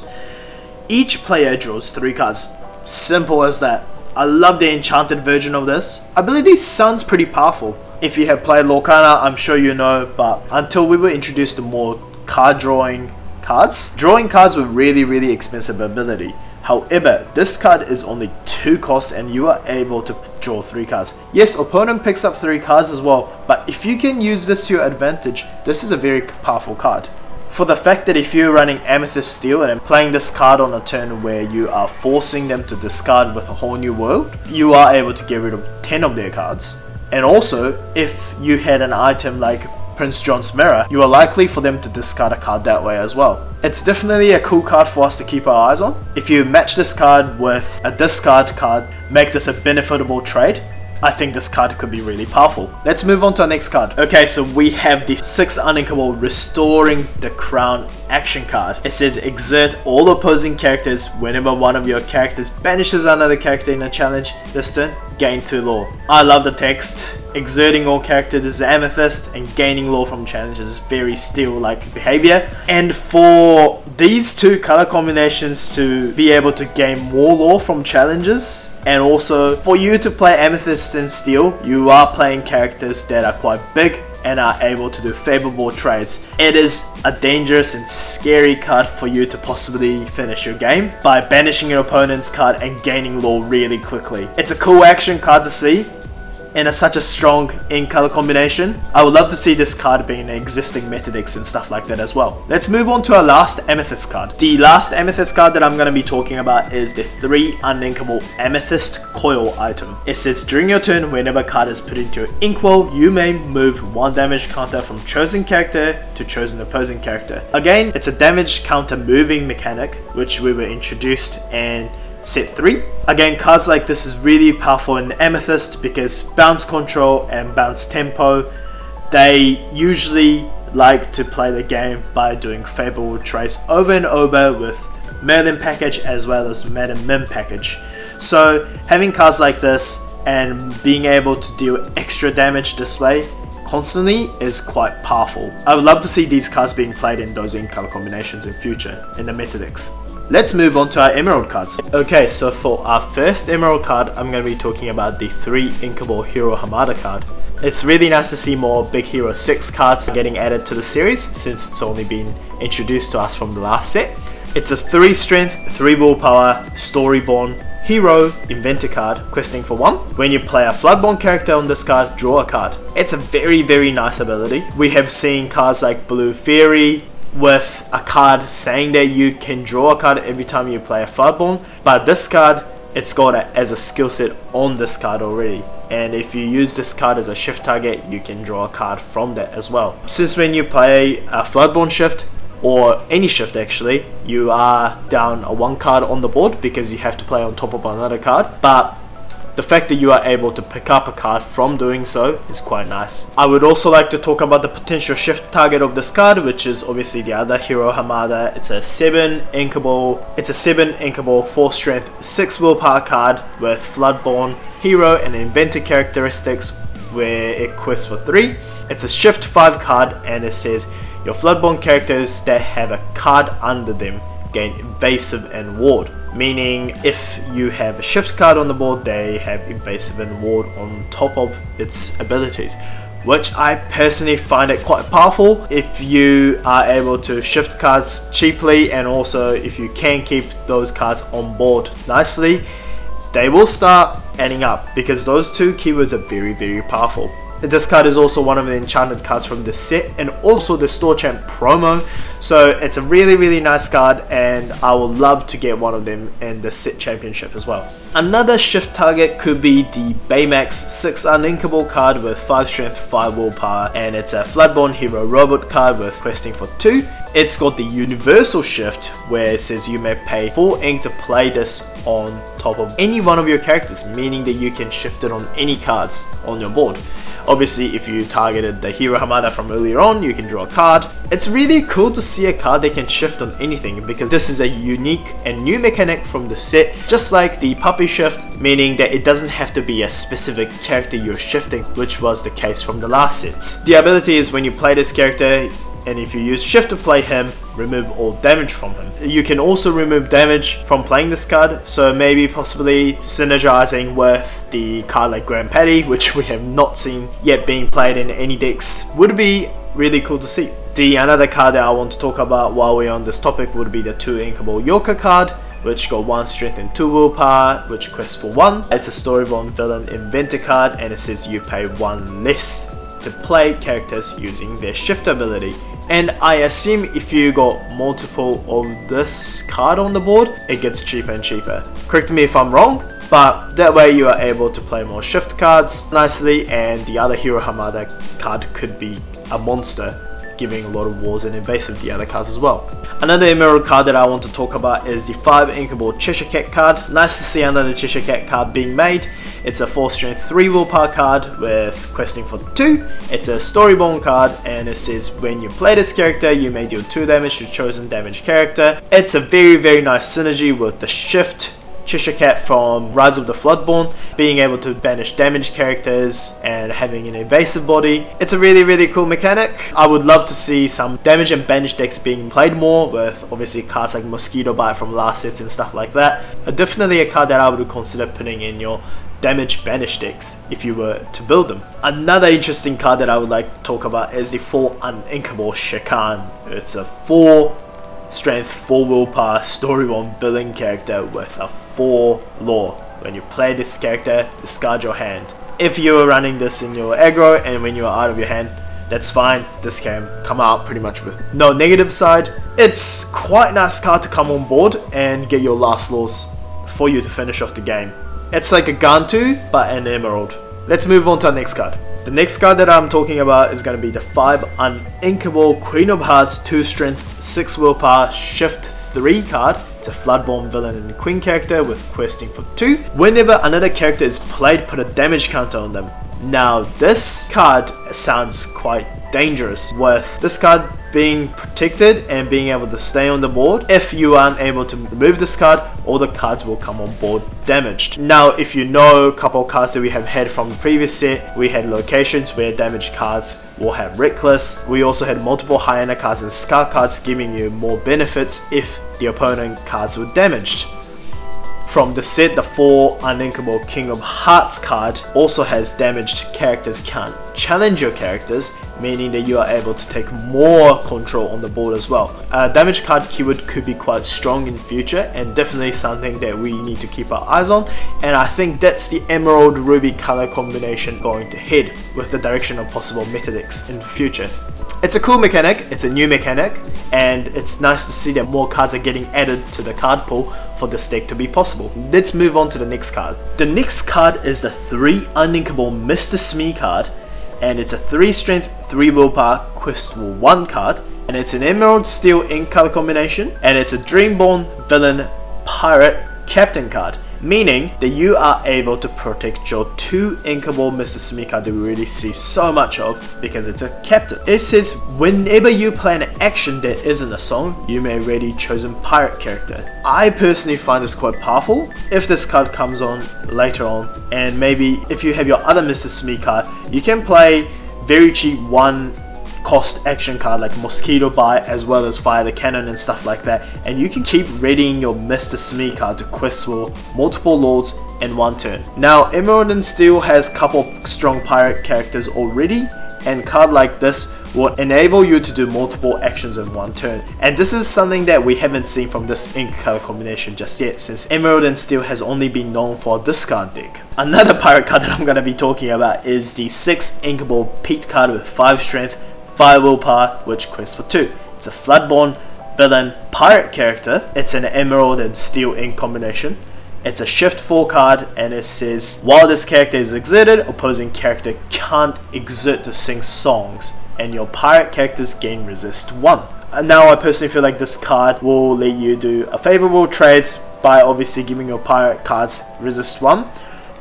Each player draws 3 cards. Simple as that. I love the enchanted version of this. Ability sounds pretty powerful. If you have played Lorcana, I'm sure you know, but until we were introduced to more card drawing cards, drawing cards with really expensive ability. However, this card is only 2 costs and you are able to draw 3 cards. Yes, opponent picks up 3 cards as well, but if you can use this to your advantage, this is a very powerful card. For the fact that if you're running Amethyst Steel and playing this card on a turn where you are forcing them to discard with a whole new world, you are able to get rid of 10 of their cards. And also, if you had an item like Prince John's Mirror, you are likely for them to discard a card that way as well. It's definitely a cool card for us to keep our eyes on. If you match this card with a discard card, make this a benefitable trade, I think this card could be really powerful. Let's move on to our next card. Okay, so we have the 6 uninkable Restoring the Crown action card. It says exert all opposing characters whenever one of your characters banishes another character in a challenge this turn, gain 2 lore. I love the text. Exerting all characters is Amethyst and gaining lore from challenges is very Steel-like behavior. And for these 2 color combinations to be able to gain more lore from challenges, and also for you to play Amethyst and Steel, you are playing characters that are quite big and are able to do favorable trades. It is a dangerous and scary card for you to possibly finish your game by banishing your opponent's card and gaining lore really quickly. It's a cool action card to see in such a strong in-color combination. I would love to see this card being an existing Metadix and stuff like that as well. Let's move on to our last Amethyst card. The last Amethyst card that I'm going to be talking about is the 3 uninkable Amethyst Coil item. It says during your turn, whenever a card is put into your Inkwell, you may move 1 damage counter from chosen character to chosen opposing character. Again, it's a damage counter moving mechanic which we were introduced in set 3. Again, cards like this is really powerful in Amethyst because bounce control and bounce tempo, they usually like to play the game by doing favorable trades over and over with Merlin package as well as Madam Mim package. So having cards like this and being able to deal extra damage this way constantly is quite powerful. I would love to see these cards being played in those in-color combinations in future in the Metadix. Let's move on to our Emerald cards. Okay, so for our first Emerald card, I'm going to be talking about the 3 inkable Hero Hamada card. It's really nice to see more Big Hero 6 cards getting added to the series since it's only been introduced to us from the last set. It's a 3 strength, 3 willpower, Storyborn Hero Inventor card, questing for 1. When you play a Floodborn character on this card, draw a card. It's a very nice ability. We have seen cards like Blue Fairy with a card saying that you can draw a card every time you play a Floodborn, but this card, it's got it as a skill set on this card already, and if you use this card as a shift target, you can draw a card from that as well. Since when you play a Floodborn shift, or any shift actually, you are down a 1 card on the board because you have to play on top of another card, but the fact that you are able to pick up a card from doing so is quite nice. I would also like to talk about the potential shift target of this card, which is obviously the other Hero Hamada. It's a 7 inkable 4 strength 6 willpower card with Floodborn Hero and Inventor characteristics where it quests for 3. It's a shift 5 card and it says your Floodborn characters that have a card under them gain evasive and ward. Meaning if you have a shift card on the board, they have evasive and ward on top of its abilities, which I personally find it quite powerful if you are able to shift cards cheaply, and also if you can keep those cards on board nicely, they will start adding up because those 2 keywords are very powerful. This card is also one of the enchanted cards from this set and also the Store Champ promo, so it's a really nice card and I would love to get one of them in the set championship as well. Another shift target could be the Baymax 6 uninkable card with 5 strength, 5 willpower, and it's a Floodborn Hero Robot card with questing for 2. It's got the universal shift where it says you may pay 4 ink to play this on top of any one of your characters, meaning that you can shift it on any cards on your board. Obviously, if you targeted the Hero Hamada from earlier on, you can draw a card. It's really cool to see a card that can shift on anything because this is a unique and new mechanic from the set, just like the Puppy Shift, meaning that it doesn't have to be a specific character you're shifting, which was the case from the last sets. The ability is when you play this character, and if you use shift to play him, remove all damage from him. You can also remove damage from playing this card, so maybe possibly synergizing with the card like Grand Patty, which we have not seen yet being played in any decks, would be really cool to see. The another card that I want to talk about while we're on this topic would be the 2 Inkable Yoker card, which got 1 strength and 2 willpower, which quests for 1. It's a Storyborn Villain Inventor card, and it says you pay 1 less to play characters using their shift ability. And I assume if you got multiple of this card on the board, it gets cheaper and cheaper. Correct me if I'm wrong, but that way you are able to play more shift cards nicely, and the other Hero Hamada card could be a monster, giving a lot of wars and evasive the other cards as well. Another Emerald card that I want to talk about is the 5 Inkable Cheshire Cat card. Nice to see another Cheshire Cat card being made. It's a 4 strength 3 willpower card with questing for 2. It's a Storyborn card, and it says when you play this character you may deal 2 damage to chosen damage character. It's a very nice synergy with the shift Cheshire Cat from Rise of the Floodborn, being able to banish damage characters and having an evasive body. It's a really cool mechanic. I would love to see some damage and banish decks being played more, with obviously cards like Mosquito Bite from last sets and stuff like that. Definitely a card that I would consider putting in your damage banish decks if you were to build them. Another interesting card that I would like to talk about is the 4 Uninkable Shakan. It's a 4 strength 4 willpower Storyborn Villain character with a 4 lore. When you play this character, discard your hand. If you are running this in your aggro and when you are out of your hand, that's fine. This can come out pretty much with no negative side. It's quite a nice card to come on board and get your last laws for you to finish off the game. It's like a Gantu but an Emerald. Let's move on to our next card. The next card that I'm talking about is going to be the 5 Uninkable Queen of Hearts 2 strength 6 willpower shift 3 card. It's a Floodborn Villain and Queen character with questing for 2. Whenever another character is played, put a damage counter on them. Now this card sounds quite dangerous, with this card being protected and being able to stay on the board. If you aren't able to remove this card, all the cards will come on board damaged. Now if you know a couple of cards that we have had from the previous set, we had locations where damaged cards will have Reckless. We also had multiple Hyena cards and Scar cards, giving you more benefits if the opponent cards were damaged. From the set, the 4 Uninkable King of Hearts card also has damaged characters can't challenge your characters, meaning that you are able to take more control on the board as well. Damage card keyword could be quite strong in future, and definitely something that we need to keep our eyes on, and I think that's the Emerald Ruby color combination going to head with the direction of possible meta decks in the future. It's a cool mechanic, it's a new mechanic, and it's nice to see that more cards are getting added to the card pool for this deck to be possible. Let's move on to the next card. The next card is the 3 Uninkable Mr. Smee card, and it's a 3 strength 3 willpower questful 1 card, and it's an Emerald Steel Ink color combination, and it's a Dreamborn Villain Pirate Captain card, meaning that you are able to protect your 2 Inkable Mr. Smee card that we really see so much of because it's a captain. It says whenever you play an action that isn't a song, you may ready chosen pirate character. I personally find this quite powerful. If this card comes on later on, and maybe if you have your other Mr. Smee card, you can play very cheap 1 cost action card like Mosquito Bite as well as Fire the Cannon and stuff like that, and you can keep readying your Mr. Smee card to quest for multiple lords in 1 turn. Now Emerald and Steel has couple strong pirate characters already, and a card like this will enable you to do multiple actions in 1 turn, and this is something that we haven't seen from this ink color combination just yet, since Emerald and Steel has only been known for this card deck. Another pirate card that I'm going to be talking about is the 6 Inkable Pete card with 5 strength 5 willpower, which quests for 2. It's a Floodborn Villain Pirate character. It's an Emerald and Steel ink combination. It's a shift 4 card, and it says while this character is exerted, opposing character can't exert to sing songs, and your pirate characters gain resist 1. And now I personally feel like this card will let you do a favorable trades by obviously giving your pirate cards resist 1,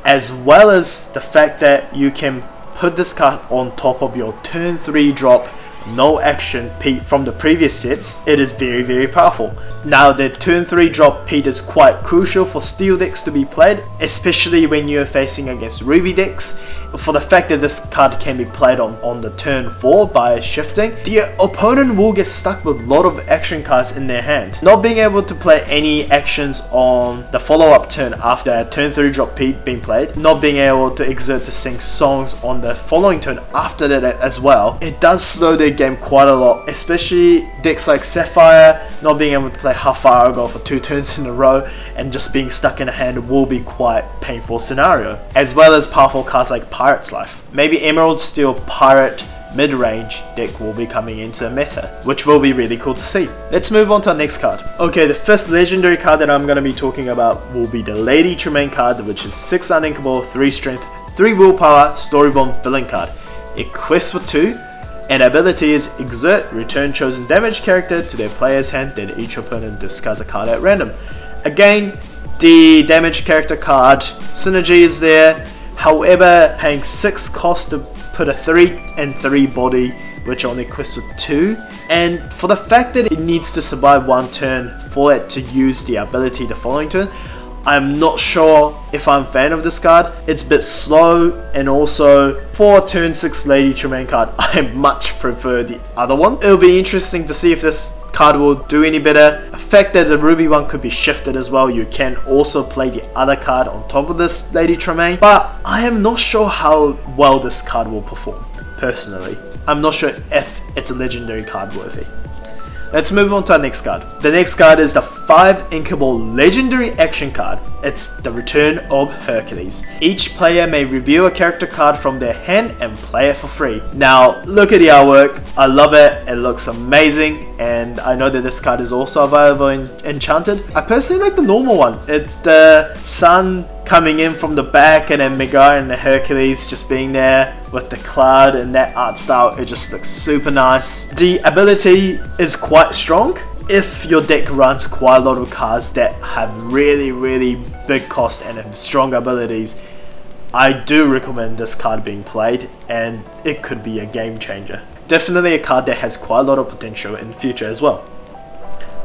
as well as the fact that you can put this card on top of your turn 3 drop no action Pete from the previous sets. It is very powerful. Now the turn 3 drop Pete is quite crucial for steel decks to be played, especially when you're facing against ruby decks, for the fact that this card can be played on the turn 4 by shifting, the opponent will get stuck with a lot of action cards in their hand. Not being able to play any actions on the follow-up turn after a turn 3 drop being played, not being able to exert to sing songs on the following turn after that as well, it does slow their game quite a lot, especially decks like Sapphire. Not being able to play Half-Fire Argyle for 2 turns in a row and just being stuck in a hand will be quite painful scenario, as well as powerful cards like Pirate's Life. Maybe Emerald Steel Pirate mid-range deck will be coming into the meta, which will be really cool to see. Let's move on to our next card. Okay, the 5th legendary card that I'm going to be talking about will be the Lady Tremaine card, which is 6 uninkable, 3 strength, 3 willpower, Storyborn villain card. It quests for 2, and ability is exert, return chosen damage character to their player's hand, then each opponent discards a card at random. Again, the damage character card synergy is there, however paying 6 cost to put a 3 and 3 body which only quests with 2, and for the fact that it needs to survive 1 turn for it to use the ability the following turn, I'm not sure if I'm a fan of this card. It's a bit slow, and also for a turn 6 Lady Tremaine card, I much prefer the other one. It'll be interesting to see if this card will do any better. The fact that the Ruby one could be shifted as well, you can also play the other card on top of this Lady Tremaine, but I am not sure how well this card will perform, personally. I'm not sure if it's a legendary card worthy. Let's move on to our next card. The next card is the 5 inkable legendary action card. It's the Return of Hercules. Each player may reveal a character card from their hand and play it for free. Now, look at the artwork. I love it. It looks amazing, and I know that this card is also available in Enchanted. I personally like the normal one. It's the sun coming in from the back, and then Megar and the Hercules just being there with the cloud, and that art style, it just looks super nice. The ability is quite strong. If your deck runs quite a lot of cards that have really big cost and have strong abilities, I do recommend this card being played, and it could be a game changer. Definitely a card that has quite a lot of potential in the future as well.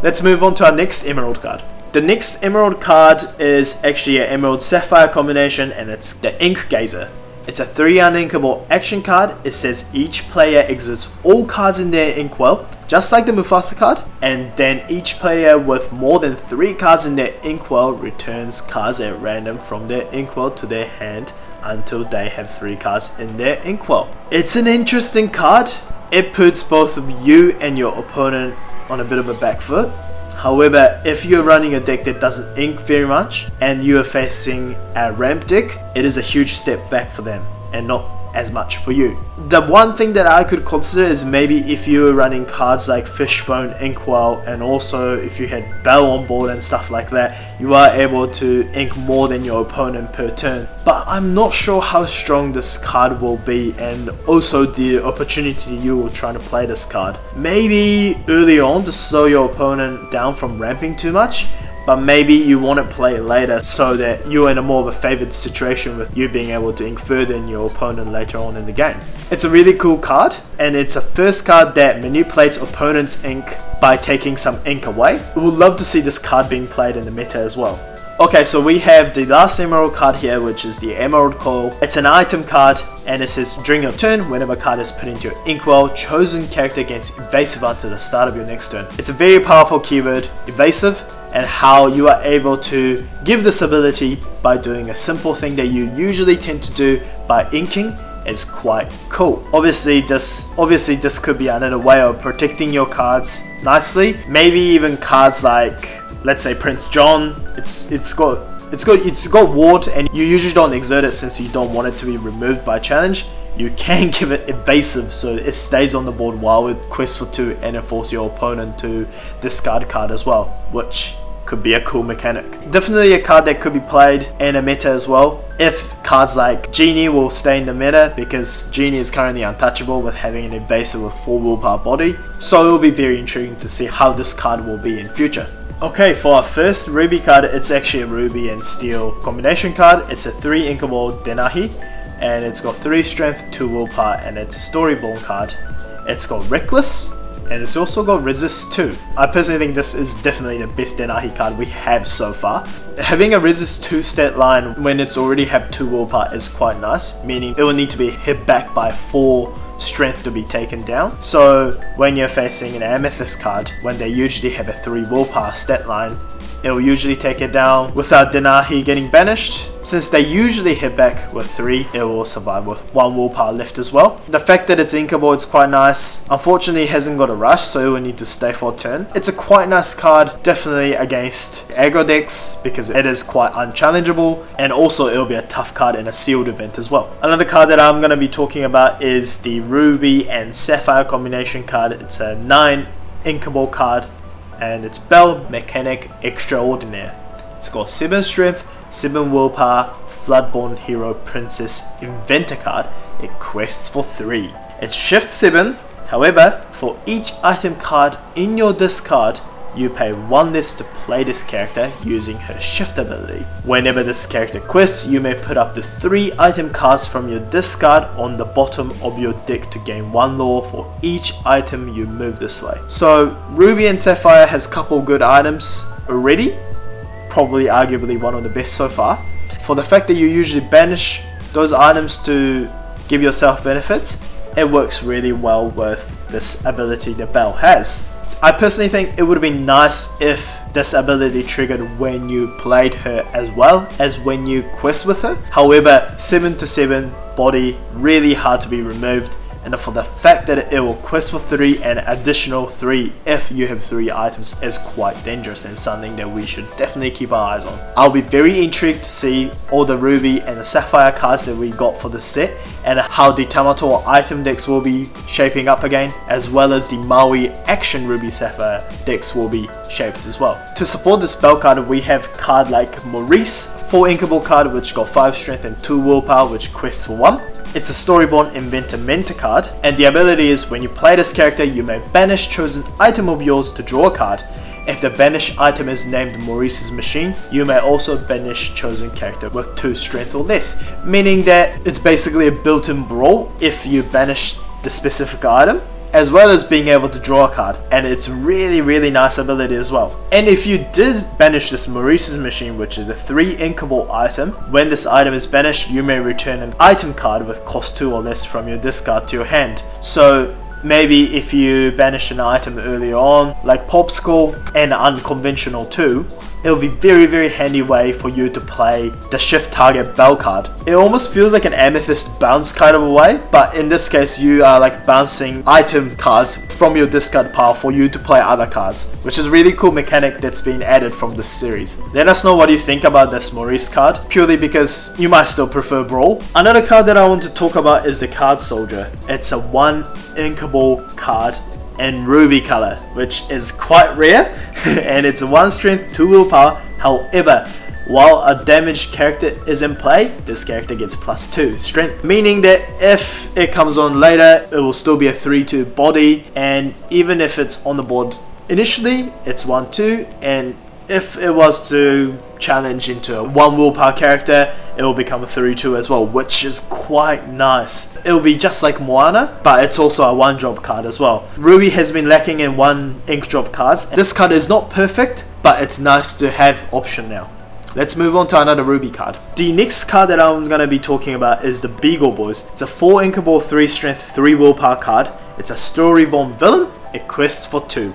Let's move on to our next Emerald card. The next Emerald card is actually an Emerald Sapphire combination, and it's the Ink Gazer. It's a 3 uninkable action card. It says each player exits all cards in their Inkwell, just like the Mufasa card, and then each player with more than 3 cards in their Inkwell returns cards at random from their Inkwell to their hand until they have 3 cards in their Inkwell. It's an interesting card. It puts both you and your opponent on a bit of a back foot. However, if you're running a deck that doesn't ink very much and you are facing a ramp deck, it is a huge step back for them and not as much for you. The one thing that I could consider is maybe if you were running cards like Fishbone, Inkwell, and also if you had Bell on board and stuff like that, you are able to ink more than your opponent per turn. But I'm not sure how strong this card will be, and also the opportunity you will try to play this card. Maybe early on to slow your opponent down from ramping too much, but maybe you want to play it later so that you're in a more of a favored situation with you being able to ink further than your opponent later on in the game. It's a really cool card, and it's a first card that manipulates opponent's ink by taking some ink away. We would love to see this card being played in the meta as well. Okay, so we have the last Emerald card here, which is the Emerald Coil. It's an item card, and it says during your turn, whenever a card is put into your Inkwell, chosen character gains evasive until the start of your next turn. It's a very powerful keyword, evasive, and how you are able to give this ability by doing a simple thing that you usually tend to do by inking is quite cool. Obviously this could be another way of protecting your cards nicely. Maybe even cards like, let's say, Prince John. It's got ward, and you usually don't exert it since you don't want it to be removed by challenge. You can give it evasive so it stays on the board while it quests for 2 and it forces your opponent to discard a card as well, which could be a cool mechanic. Definitely a card that could be played in a meta as well, if cards like Genie will stay in the meta, because Genie is currently untouchable with having an evasive with 4 willpower body, so it will be very intriguing to see how this card will be in future. Okay, for our first Ruby card, it's actually a Ruby and Steel combination card. It's a 3 inkable Denahi, and it's got 3 strength, 2 willpower, and it's a Storyborn card. It's got Reckless, and it's also got resist 2. I personally think this is definitely the best Denahi card we have so far. Having a resist 2 stat line when it's already have 2 willpower is quite nice, meaning it will need to be hit back by 4 strength to be taken down. So when you're facing an Amethyst card, when they usually have a 3 willpower stat line, it will usually take it down without Denahi getting banished. Since they usually hit back with 3, it will survive with 1 willpower left as well. The fact that it's inkable is quite nice. Unfortunately, it hasn't got a rush, so it will need to stay for a turn. It's a quite nice card, definitely against aggro decks, because it is quite unchallengeable, and also it will be a tough card in a sealed event as well. Another card that I'm going to be talking about is the Ruby and Sapphire combination card. It's a 9 inkable card, and it's Belle Mechanic Extraordinaire. It's got 7 strength, 7 willpower, Floodborn Hero Princess Inventor card. It quests for 3. It's shift 7, however, for each item card in your discard, you pay 1 less to play this character using her shift ability. Whenever this character quests, you may put up to 3 item cards from your discard on the bottom of your deck to gain 1 lore for each item you move this way. So Ruby and Sapphire has a couple good items already, probably arguably one of the best so far. For the fact that you usually banish those items to give yourself benefits, it works really well with this ability that Belle has. I personally think it would have been nice if this ability triggered when you played her as well as when you quest with her. However, 7 to 7 body, really hard to be removed, and for the fact that it will quest for 3 and additional 3 if you have 3 items is quite dangerous and something that we should definitely keep our eyes on. I'll be very intrigued to see all the Ruby and the Sapphire cards that we got for this set, and how the Tamatoa item decks will be shaping up again, as well as the Maui Action Ruby Sapphire decks will be shaped as well. To support this spell card, we have card like Maurice, 4 inkable card which got 5 strength and 2 willpower, which quests for 1. It's a Storyborn Inventor Mentor card, and the ability is when you play this character, you may banish chosen item of yours to draw a card. If the banished item is named Maurice's Machine, you may also banish chosen character with 2 strength or less, meaning that it's basically a built-in brawl if you banish the specific item, as well as being able to draw a card, and it's really nice ability as well. And if you did banish this Maurice's Machine, which is a 3 inkable item, when this item is banished, you may return an item card with cost 2 or less from your discard to your hand. So maybe if you banish an item earlier on, like Popsicle and Unconventional 2, it'll be very handy way for you to play the shift target Belle card. It almost feels like an Amethyst bounce kind of a way, but in this case you are like bouncing item cards from your discard pile for you to play other cards, which is a really cool mechanic that's been added from this series. Let us know what you think about this Maurice card, purely because you might still prefer Brawl. Another card that I want to talk about is the Card Soldier. It's a 1 inkable card in ruby color, which is quite rare, and it's 1 strength, 2 willpower. However, while a damaged character is in play, this character gets +2 strength, meaning that if it comes on later, it will still be a 3/2 body, and even if it's on the board initially, it's 1/2, and if it was to challenge into a 1 willpower character, it will become a 3/2 as well, which is quite nice. It will be just like Moana, but it's also a 1-drop card as well. Ruby has been lacking in 1 ink drop cards. This card is not perfect, but it's nice to have option now. Let's move on to another Ruby card. The next card that I'm going to be talking about is the Beagle Boys. It's a 4 inkable, 3 strength, 3 willpower card. It's a Storyborn villain. It quests for 2.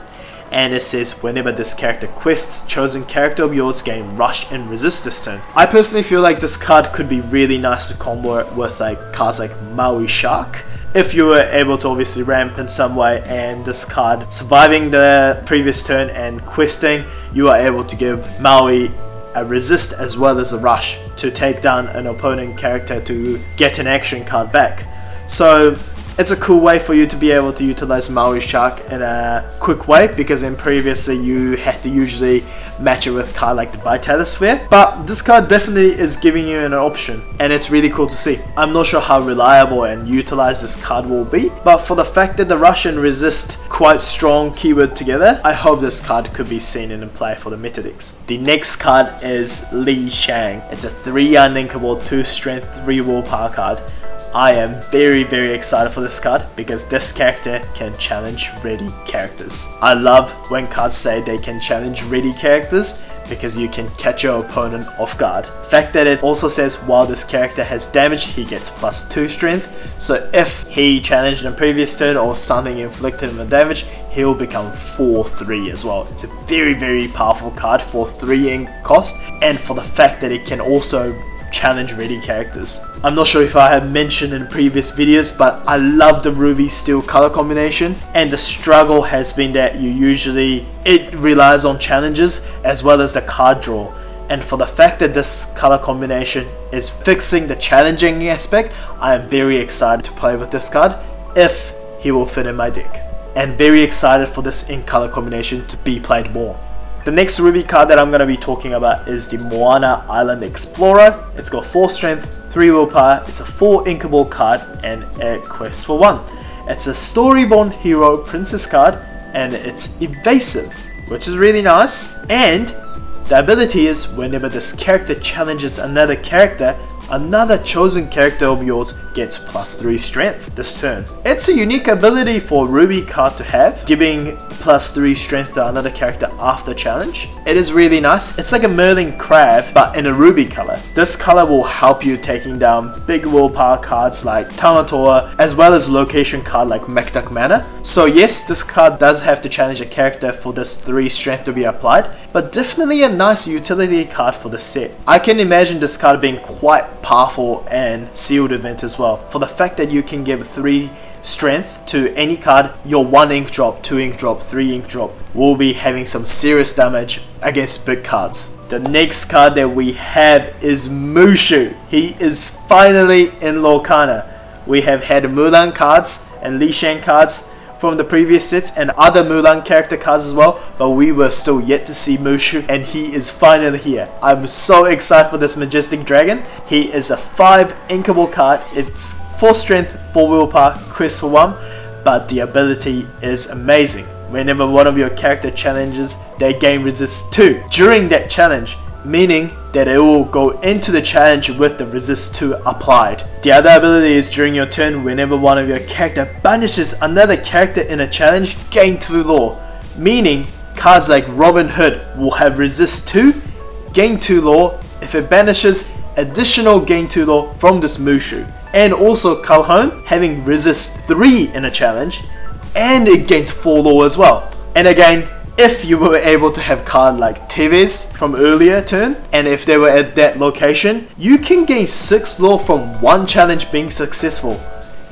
And it says whenever this character quests, chosen character of yours gain rush and resist this turn. I personally feel like this card could be really nice to combo it with like cards like Maui Shark, if you were able to obviously ramp in some way, and this card surviving the previous turn and questing, you are able to give Maui a resist as well as a rush to take down an opponent character to get an action card back. So it's a cool way for you to be able to utilize Maui Shark in a quick way, because in previously you had to usually match it with a card like the Vitalisphere, but this card definitely is giving you an option, and it's really cool to see. I'm not sure how reliable and utilized this card will be, but for the fact that the rush and resist quite strong keyword together, I hope this card could be seen in play for the meta decks. The next card is Li Shang. It's a 3 uninkable, 2 strength, 3 willpower card. I am very excited for this card because this character can challenge ready characters. I love when cards say they can challenge ready characters because you can catch your opponent off guard. The fact that it also says while this character has damage, he gets +2 strength. So if he challenged in the previous turn or something inflicted him a damage, he'll become 4/3 as well. It's a very powerful card for 3 in cost, and for the fact that it can also challenge ready characters. I'm not sure if I have mentioned in previous videos, but I love the ruby steel color combination, and the struggle has been that it relies on challenges as well as the card draw. And for the fact that this color combination is fixing the challenging aspect, I am very excited to play with this card if he will fit in my deck, and very excited for this in color combination to be played more. The next ruby card that I'm going to be talking about is the Moana Island Explorer. It's got 4 strength, 3 willpower, it's a 4 inkable card, and it quests for 1. It's a Storyborn Hero Princess card, and it's evasive, which is really nice. And the ability is whenever this character challenges another character, another chosen character of yours gets +3 strength this turn. It's a unique ability for ruby card to have, giving +3 strength to another character after challenge. It is really nice. It's like a Merlin crab but in a ruby color. This color will help you taking down big willpower cards like Tamatoa, as well as location card like Macduck Manor. So yes, this card does have to challenge a character for this 3 strength to be applied, but definitely a nice utility card for the set. I can imagine this card being quite powerful and sealed event as well, for the fact that you can give 3 strength to any card. Your 1 ink drop, 2 ink drop, 3 ink drop will be having some serious damage against big cards. The next card that we have is Mushu. He is finally in Lorcana. We have had Mulan cards and Li Shan cards from the previous sets and other Mulan character cards as well, but we were still yet to see Mushu, and he is finally here. I'm so excited for this majestic dragon. He is a 5 inkable card. It's 4 strength, 4 willpower, quest for 1, but the ability is amazing. Whenever one of your character challenges, they gain resist 2 during that challenge, meaning that it will go into the challenge with the resist 2 applied. The other ability is during your turn, whenever one of your character banishes another character in a challenge, gain 2 lore, meaning cards like Robin Hood will have resist 2, gain 2 lore. If it banishes, additional gain 2 lore from this Mushu. And also Calhoun having resist 3 in a challenge, and it gains 4 lore as well. And again, if you were able to have card like Tevez from earlier turn, and if they were at that location, you can gain 6 lore from 1 challenge being successful.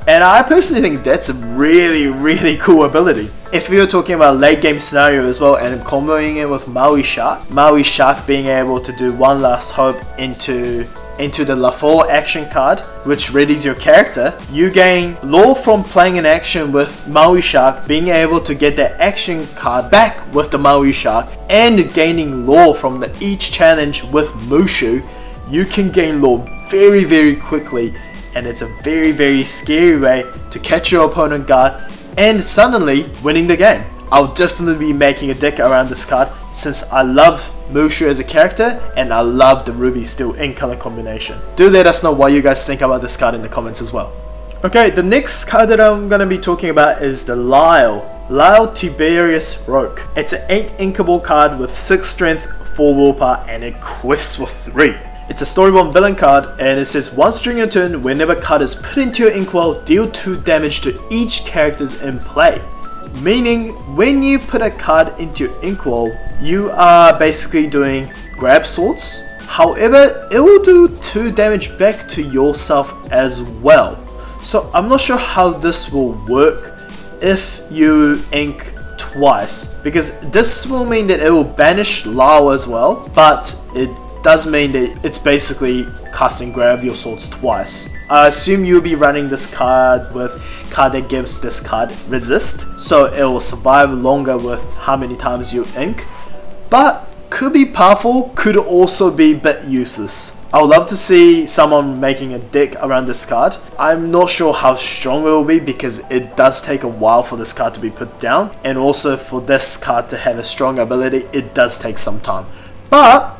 And I personally think that's a really cool ability. If you're talking about late game scenario as well and comboing it with Maui Shark being able to do One Last Hope into the LaFour action card, which readies your character, you gain lore from playing an action with Maui Shark, being able to get that action card back with the Maui Shark, and gaining lore from each challenge with Mushu. You can gain lore very quickly, and it's a very scary way to catch your opponent guard and suddenly winning the game. I'll definitely be making a deck around this card since I love Mushu as a character and I love the ruby steel in color combination. Do let us know what you guys think about this card in the comments as well. Okay, the next card that I'm going to be talking about is the Lyle Tiberius Roke. It's an 8 inkable card with 6 strength, 4 willpower, and it quests for 3. It's a Storyborn villain card, and it says once during your turn, whenever card is put into your Inkwell, deal 2 damage to each characters in play. Meaning, when you put a card into your Inkwell, you are basically doing grab swords. However, it will do 2 damage back to yourself as well. So I'm not sure how this will work if you ink twice, because this will mean that it will banish Lao as well, but it does mean that it's basically casting grab your swords twice. I assume you'll be running this card with card that gives this card resist, so it will survive longer with how many times you ink, but could be powerful, could also be a bit useless. I would love to see someone making a deck around this card. I'm not sure how strong it will be because it does take a while for this card to be put down, and also for this card to have a strong ability, it does take some time. But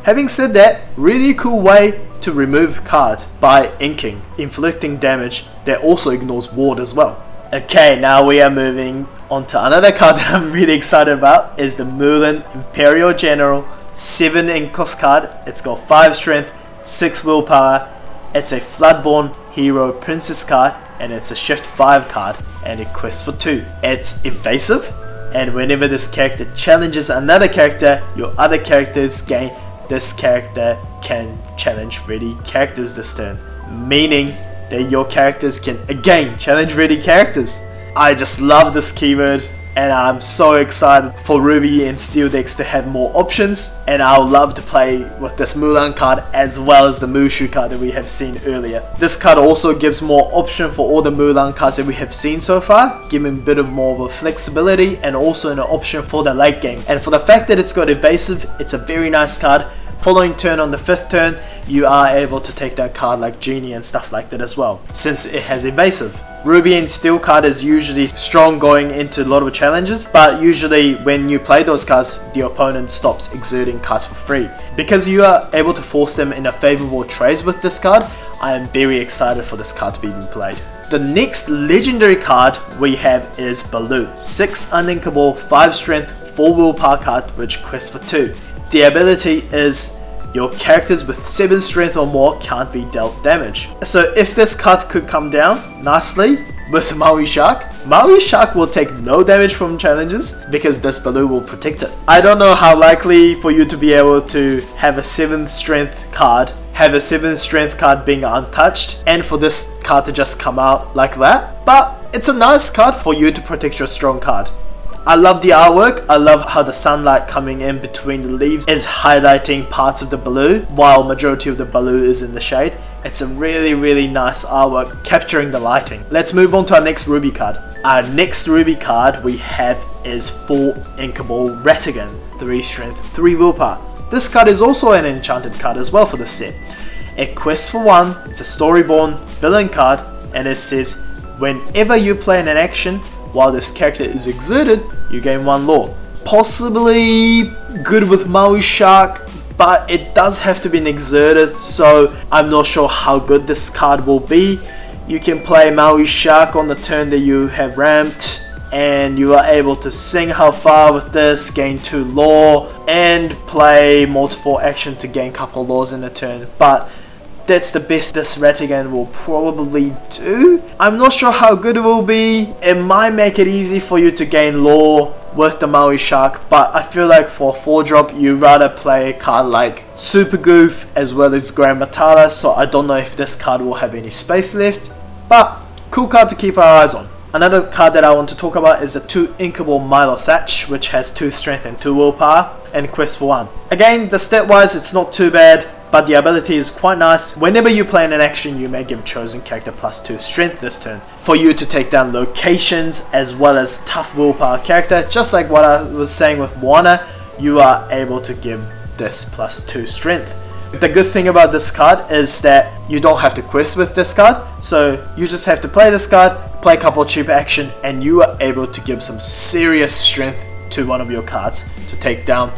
having said that, really cool way to remove cards by inking, inflicting damage that also ignores ward as well. Okay, now we are moving on to another card that I'm really excited about, is the Mulan Imperial General 7 ink cost card. It's got 5 strength, 6 willpower, it's a Floodborn Hero Princess card, and it's a shift 5 card, and it quests for 2. It's evasive, and whenever this character challenges another character, your other characters gain. This character can challenge ready characters this turn, meaning that your characters can again challenge ready characters. I just love this keyword, and I'm so excited for Ruby and Steel decks to have more options, and I would love to play with this Mulan card as well as the Mushu card that we have seen earlier. This card also gives more option for all the Mulan cards that we have seen so far, giving a bit of more of a flexibility and also an option for the late game. And for the fact that it's got evasive, it's a very nice card. Following turn on the 5th turn, you are able to take that card like Genie and stuff like that as well, since it has evasive. Ruby and Steel card is usually strong going into a lot of challenges, but usually when you play those cards, the opponent stops exerting cards for free. Because you are able to force them in a favorable trades with this card, I am very excited for this card to be played. The next legendary card we have is Baloo, 6 uninkable, 5 strength, 4 willpower card which quests for 2. The ability is your characters with 7 strength or more can't be dealt damage. So if this card could come down nicely with Maui Shark will take no damage from challenges because this Baloo will protect it. I don't know how likely for you to be able to have a 7th strength card, being untouched, and for this card to just come out like that, but it's a nice card for you to protect your strong card. I love the artwork. I love how the sunlight coming in between the leaves is highlighting parts of the Baloo while majority of the Baloo is in the shade. It's a really nice artwork capturing the lighting. Let's move on to our next Ruby card. Our next Ruby card we have is 4 inkable Ratigan, 3 strength, 3 willpower. This card is also an enchanted card as well for the set. It quests for 1, it's a Storyborn villain card, and it says whenever you play an action while this character is exerted, you gain 1 lore. Possibly good with Maui Shark, but it does have to be exerted, so I'm not sure how good this card will be. You can play Maui Shark on the turn that you have ramped, and you are able to sing how far with this, gain 2 lore, and play multiple action to gain couple lores in a turn. But that's the best this Ratigan will probably do. I'm not sure how good it will be. It might make it easy for you to gain lore with the Maui Shark, but I feel like for a 4-drop you rather play a card like Super Goof as well as Grand Matala, so I don't know if this card will have any space left, but cool card to keep our eyes on. Another card that I want to talk about is the 2 inkable Milo Thatch, which has 2 strength and 2 willpower and quest for 1. Again, the stat wise it's not too bad, but the ability is quite nice. Whenever you play an action, you may give chosen character plus 2 strength this turn for you to take down locations as well as tough willpower character. Just like what I was saying with Moana, you are able to give this plus 2 strength. The good thing about this card is that you don't have to quest with this card, so you just have to play this card, play a couple cheap action, and you are able to give some serious strength to one of your cards to take down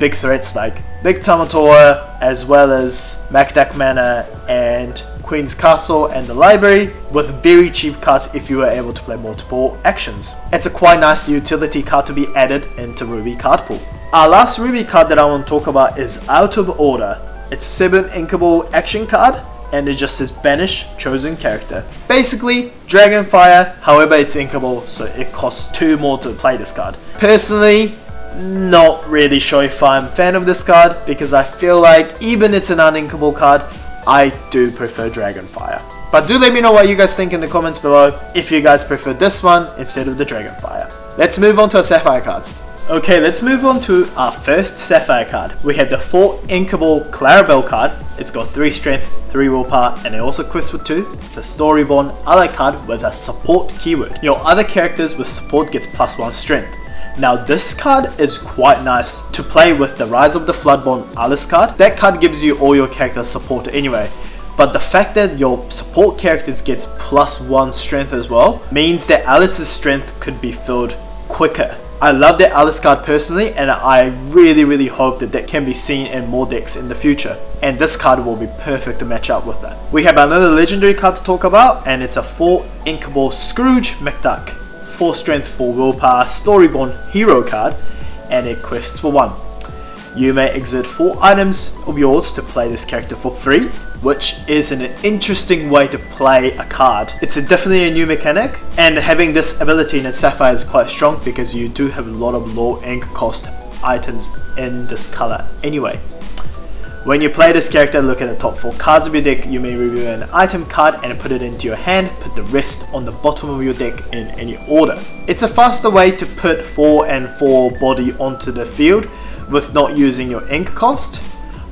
big threats like Big Tamatoa, as well as Macduck Manor and Queen's Castle and the Library, with very cheap cards if you are able to play multiple actions. It's a quite nice utility card to be added into Ruby card pool. Our last Ruby card that I want to talk about is Out of Order. It's a 7 inkable action card, and it just says banish chosen character. Basically, Dragonfire, however it's inkable, so it costs 2 more to play this card. Personally, not really sure if I'm a fan of this card, because I feel like even it's an uninkable card, I do prefer Dragonfire. But do let me know what you guys think in the comments below, if you guys prefer this one instead of the Dragonfire. Let's move on to our Sapphire cards. Okay, let's move on to our first Sapphire card. We have the 4 inkable Clarabelle card. It's got 3 strength, 3 willpower, and it also quests with 2. It's a Storyborn ally card with a support keyword. Your other characters with support gets +1 strength. Now this card is quite nice to play with the Rise of the Floodborn Alice card. That card gives you all your characters support anyway, but the fact that your support characters gets +1 strength as well means that Alice's strength could be filled quicker I love that Alice card personally, and I really hope that that can be seen in more decks in the future. And this card will be perfect to match up with that. We have another legendary card to talk about, and it's a 4 inkable Scrooge McDuck. 4 strength, 4 willpower, Storyborn hero card, and it quests for 1. You may exert 4 items of yours to play this character for free, which is an interesting way to play a card. It's definitely a new mechanic, and having this ability in Sapphire is quite strong because you do have a lot of low ink cost items in this color anyway. When you play this character, look at the top 4 cards of your deck. You may review an item card and put it into your hand, put the rest on the bottom of your deck in any order. It's a faster way to put 4 and 4 body onto the field with not using your ink cost,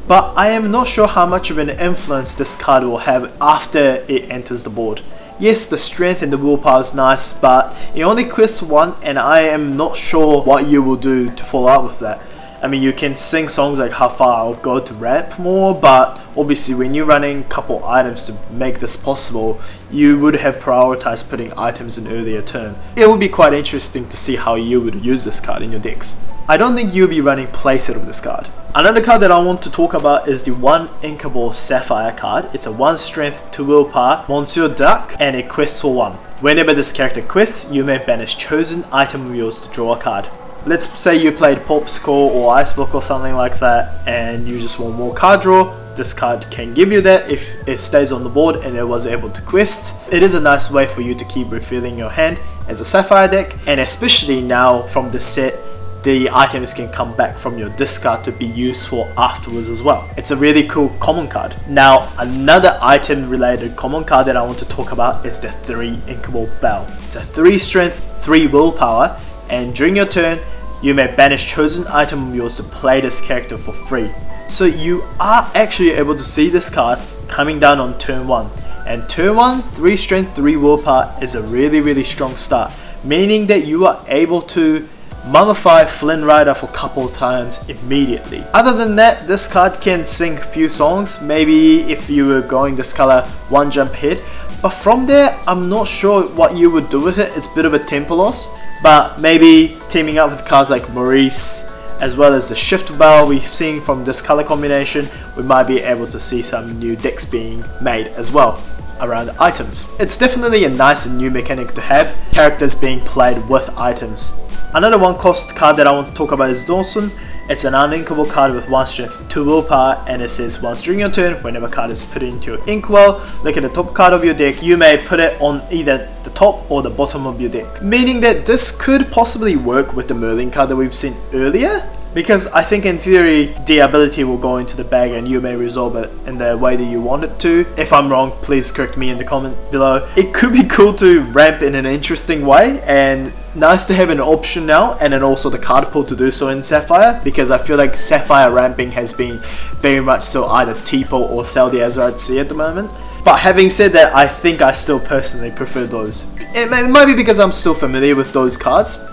but I am not sure how much of an influence this card will have after it enters the board. Yes, the strength and the willpower is nice, but it only quests 1, and I am not sure what you will do to follow up with that. I mean, you can sing songs like How Far I'll Go to ramp more, but obviously when you're running a couple items to make this possible, you would have prioritized putting items in earlier turn. It would be quite interesting to see how you would use this card in your decks. I don't think you'll be running playset of this card. Another card that I want to talk about is the 1 inkable Sapphire card. It's a 1 strength, 2 willpower, Monsieur Duck, and it quests for 1. Whenever this character quests, you may banish chosen item of yours to draw a card. Let's say you played Popsicle or Icebook or something like that, and you just want more card draw. This card can give you that if it stays on the board and it was able to quest. It is a nice way for you to keep refilling your hand as a Sapphire deck, and especially now from the set, the items can come back from your discard to be useful afterwards as well. It's a really cool common card. Now, another item related common card that I want to talk about is the 3 inkable Bell. It's a 3 strength, 3 willpower, and during your turn, you may banish chosen item of yours to play this character for free. So you are actually able to see this card coming down on turn 1. And turn 1, 3 strength, 3 willpower is a really strong start, meaning that you are able to mummify Flynn Rider for a couple times immediately. Other than that, this card can sing a few songs, maybe if you were going this color 1 jump ahead. But from there, I'm not sure what you would do with it. It's a bit of a tempo loss, but maybe teaming up with cards like Maurice, as well as the Shift Bell we've seen from this color combination, we might be able to see some new decks being made as well around the items. It's definitely a nice and new mechanic to have, characters being played with items. Another 1 cost card that I want to talk about is Dawson. It's an uninkable card with 1 strength, 2 willpower, and it says once during your turn, whenever a card is put into your Inkwell, look at the top card of your deck, you may put it on either the top or the bottom of your deck. Meaning that this could possibly work with the Merlin card that we've seen earlier, because I think in theory the ability will go into the bag and you may resolve it in the way that you want it to. If I'm wrong, please correct me in the comment below. It could be cool to ramp in an interesting way, and nice to have an option now, and then also the card pool to do so in Sapphire, because I feel like Sapphire ramping has been very much so either Tipo or Sell the Azra at Sea at the moment. But having said that, I think I still personally prefer those. It might be because I'm still familiar with those cards,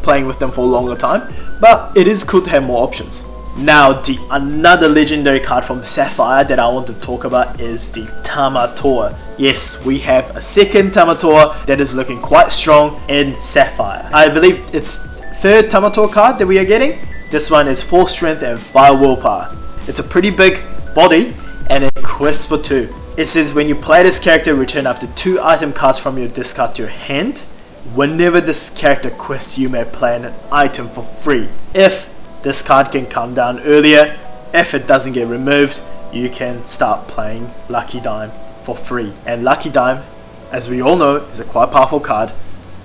playing with them for a longer time, but it is cool to have more options. Now, another legendary card from Sapphire that I want to talk about is the Tamator. Yes, we have a second Tamator that is looking quite strong in Sapphire. I believe it's 3rd Tamator card that we are getting. This one is 4 strength and 5 willpower. It's a pretty big body, and it quests for 2. It says when you play this character, return up to 2 item cards from your discard to your hand. Whenever this character quests, you may play an item for free. If this card can come down earlier, if it doesn't get removed, you can start playing Lucky Dime for free. And Lucky Dime, as we all know, is a quite powerful card,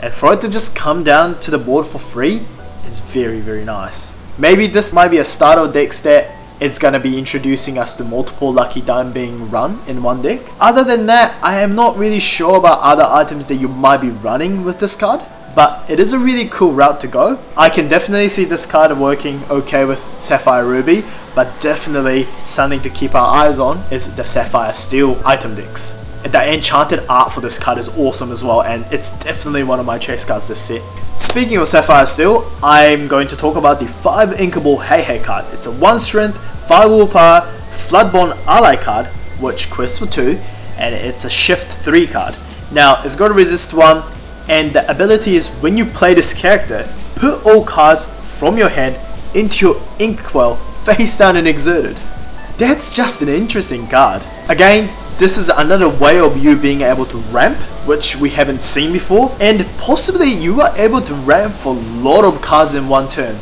and for it to just come down to the board for free is very nice. Maybe this might be a starter deck that is going to be introducing us to multiple Lucky Dime being run in one deck. Other than that, I am not really sure about other items that you might be running with this card, but it is a really cool route to go. I can definitely see this card working okay with Sapphire Ruby, but definitely something to keep our eyes on is the Sapphire Steel item decks. The enchanted art for this card is awesome as well, and it's definitely one of my chase cards this set. Speaking of Sapphire Steel, I'm going to talk about the 5 inkable Hey Hey card. It's a 1 strength, 5 willpower, Floodborn ally card, which quests for 2, and it's a shift 3 card. Now, it's got to resist 1, and the ability is when you play this character, put all cards from your hand into your Inkwell face down and exerted. That's just an interesting card. Again, this is another way of you being able to ramp, which we haven't seen before, and possibly you are able to ramp for a lot of cards in one turn.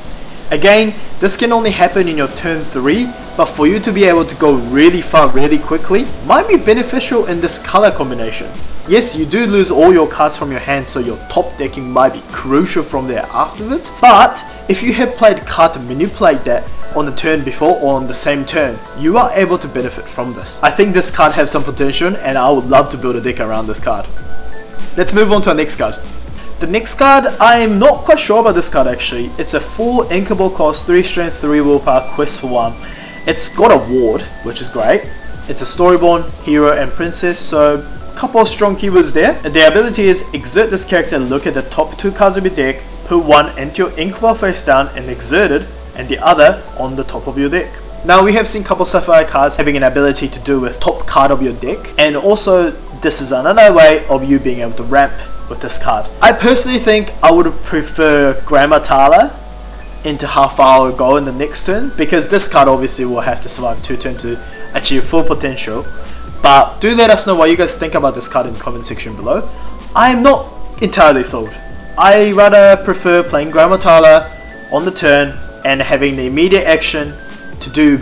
Again, this can only happen in your turn 3, but for you to be able to go really far really quickly might be beneficial in this color combination. Yes, you do lose all your cards from your hand, so your top decking might be crucial from there afterwards, but if you have played a card to manipulate that on the turn before or on the same turn, you are able to benefit from this. I think this card has some potential and I would love to build a deck around this card. Let's move on to our next card. The next card, I'm not quite sure about this card actually. It's a 4 inkable cost, 3 strength, 3 willpower, quest for 1. It's got a ward, which is great. It's a storyborn, hero and princess, so a couple of strong keywords there. And the ability is exert this character, look at the top 2 cards of your deck, put one into your Inkwell face down and exert it, and the other on the top of your deck. Now we have seen a couple Sapphire cards having an ability to do with top card of your deck, and also this is another way of you being able to ramp with this card. I personally think I would prefer Grammatala into half hour go in the next turn, because this card obviously will have to survive 2 turns to achieve full potential. But do let us know what you guys think about this card in the comment section below. I'm not entirely sold. I rather prefer playing Grammatala on the turn and having the immediate action to do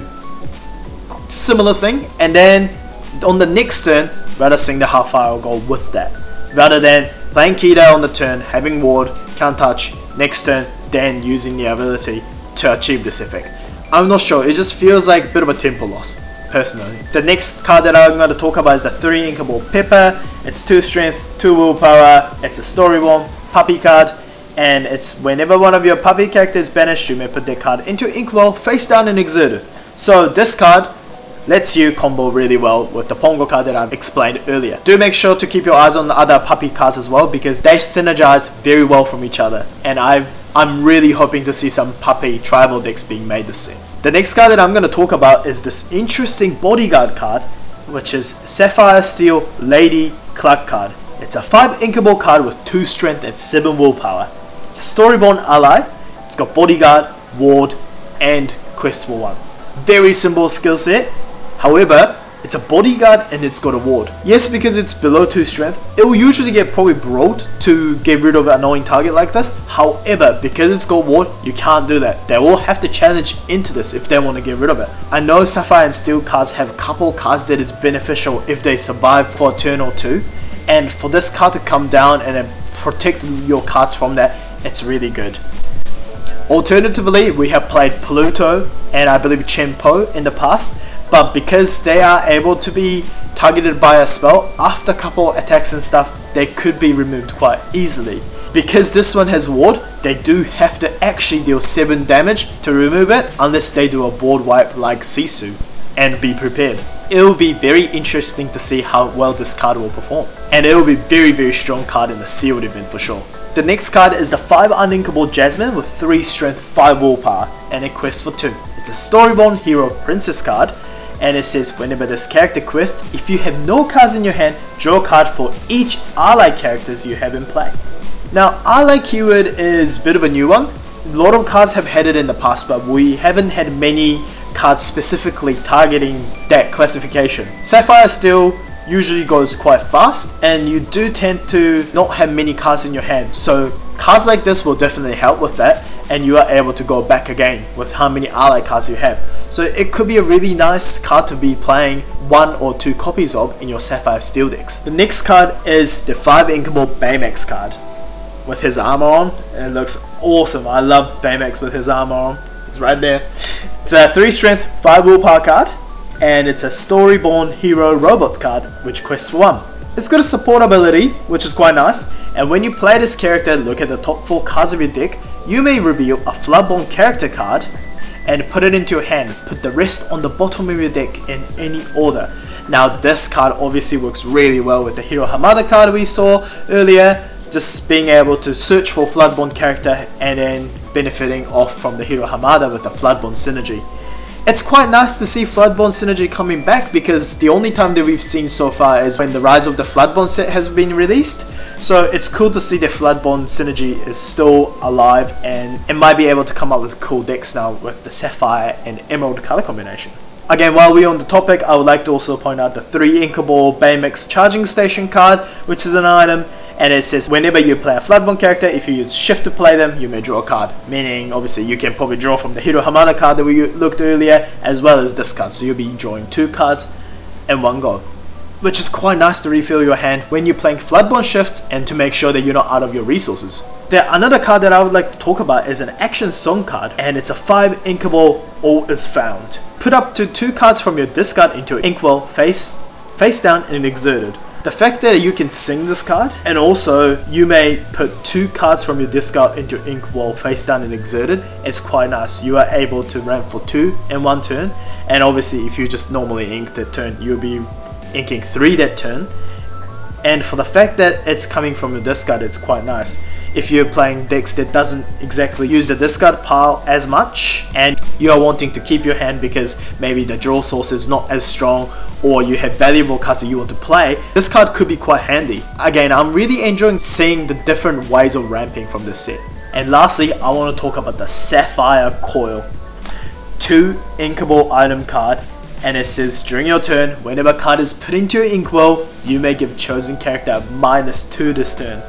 similar thing, and then on the next turn rather sing the half hour goal with that, rather than playing Kita on the turn, having ward, can't touch, next turn, then using the ability to achieve this effect. I'm not sure, it just feels like a bit of a tempo loss, personally. The next card that I'm going to talk about is the 3 inkable Pepper. It's 2 strength, 2 willpower, it's a storyborn puppy card, and it's whenever one of your puppy characters is banished, you may put their card into Inkwell face down and exert it. So this card lets you combo really well with the Pongo card that I've explained earlier. Do make sure to keep your eyes on the other puppy cards as well, because they synergize very well from each other, and I'm really hoping to see some puppy tribal decks being made this set. The next card that I'm going to talk about is this interesting bodyguard card, which is Sapphire Steel Lady Clark card. It's a 5 inkable card with 2 strength and 7 willpower. It's a storyborn ally. It's got bodyguard, ward, and quest for 1. Very simple skill set. However, it's a bodyguard and it's got a ward. Yes, because it's below 2 strength, it will usually get probably brawled to get rid of an annoying target like this. However, because it's got ward, you can't do that. They will have to challenge into this if they want to get rid of it. I know Sapphire and Steel cards have a couple of cards that is beneficial if they survive for a turn or 2. And for this card to come down and then protect your cards from that, it's really good. Alternatively, we have played Pluto and I believe Chenpo in the past, but because they are able to be targeted by a spell, after a couple attacks and stuff, they could be removed quite easily. Because this one has ward, they do have to actually deal 7 damage to remove it, unless they do a board wipe like Sisu, and be prepared. It will be very interesting to see how well this card will perform, and it will be very strong card in the sealed event for sure. The next card is the 5 uninkable Jasmine with 3 strength, 5 willpower, and a quest for 2. It's a storyborn hero princess card, and it says whenever this character quests, if you have no cards in your hand, draw a card for each ally characters you have in play. Now, ally keyword is a bit of a new one. A lot of cards have had it in the past, but we haven't had many cards specifically targeting that classification. Sapphire Steel usually goes quite fast, and you do tend to not have many cards in your hand, so cards like this will definitely help with that, and you are able to go back again with how many ally cards you have. So it could be a really nice card to be playing 1 or 2 copies of in your Sapphire Steel decks. The next card is the 5 inkable Baymax card with his armor on. It looks awesome. I love Baymax with his armor on. It's right there. It's a 3 strength, 5 willpower card, and it's a storyborn hero robot card which quests for 1. It's got a support ability, which is quite nice, and when you play this character, look at the top 4 cards of your deck, you may reveal a Floodborn character card and put it into your hand. Put the rest on the bottom of your deck in any order. Now this card obviously works really well with the Hero Hamada card we saw earlier, just being able to search for Floodborn character and then benefiting off from the Hero Hamada with the Floodborn synergy. It's quite nice to see Floodborn synergy coming back, because the only time that we've seen so far is when the Rise of the Floodborn set has been released. So it's cool to see the Floodborn synergy is still alive, and it might be able to come up with cool decks now with the Sapphire and Emerald color combination. Again, while we're on the topic, I would like to also point out the 3 Inkable Baymax Charging Station card, which is an item, and it says whenever you play a Floodborn character, if you use Shift to play them, you may draw a card. Meaning, obviously, you can probably draw from the Hiro Hamada card that we looked earlier, as well as this card, so you'll be drawing 2 cards in one go. Which is quite nice to refill your hand when you're playing Floodborn Shifts and to make sure that you're not out of your resources. Another card that I would like to talk about is an Action Song card, and it's a 5 Inkable All Is Found. Put up to 2 cards from your discard into Inkwell face down and exerted. The fact that you can sing this card, and also you may put 2 cards from your discard into Inkwell face down and exerted, is quite nice. You are able to ramp for 2 in 1 turn, and obviously if you just normally ink that turn, you'll be inking 3 that turn. And for the fact that it's coming from the discard, it's quite nice. If you're playing decks that doesn't exactly use the discard pile as much, and you are wanting to keep your hand because maybe the draw source is not as strong, or you have valuable cards that you want to play, this card could be quite handy. Again, I'm really enjoying seeing the different ways of ramping from this set. And lastly, I want to talk about the Sapphire Coil. 2 Inkable item card, and it says during your turn, whenever a card is put into your Inkwell, you may give chosen character -2 this turn.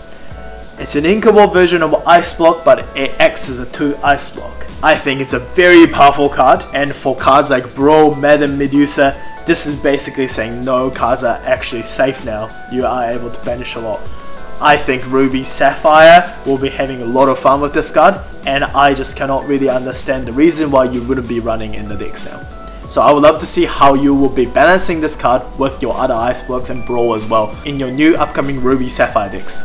It's an inkable version of Ice Block, but it acts as a 2 Ice Block. I think it's a very powerful card, and for cards like Brawl, Madam Medusa, this is basically saying no, cards are actually safe now. You are able to banish a lot. I think Ruby Sapphire will be having a lot of fun with this card, and I just cannot really understand the reason why you wouldn't be running in the decks now. So I would love to see how you will be balancing this card with your other Ice Blocks and Brawl as well in your new upcoming Ruby Sapphire decks.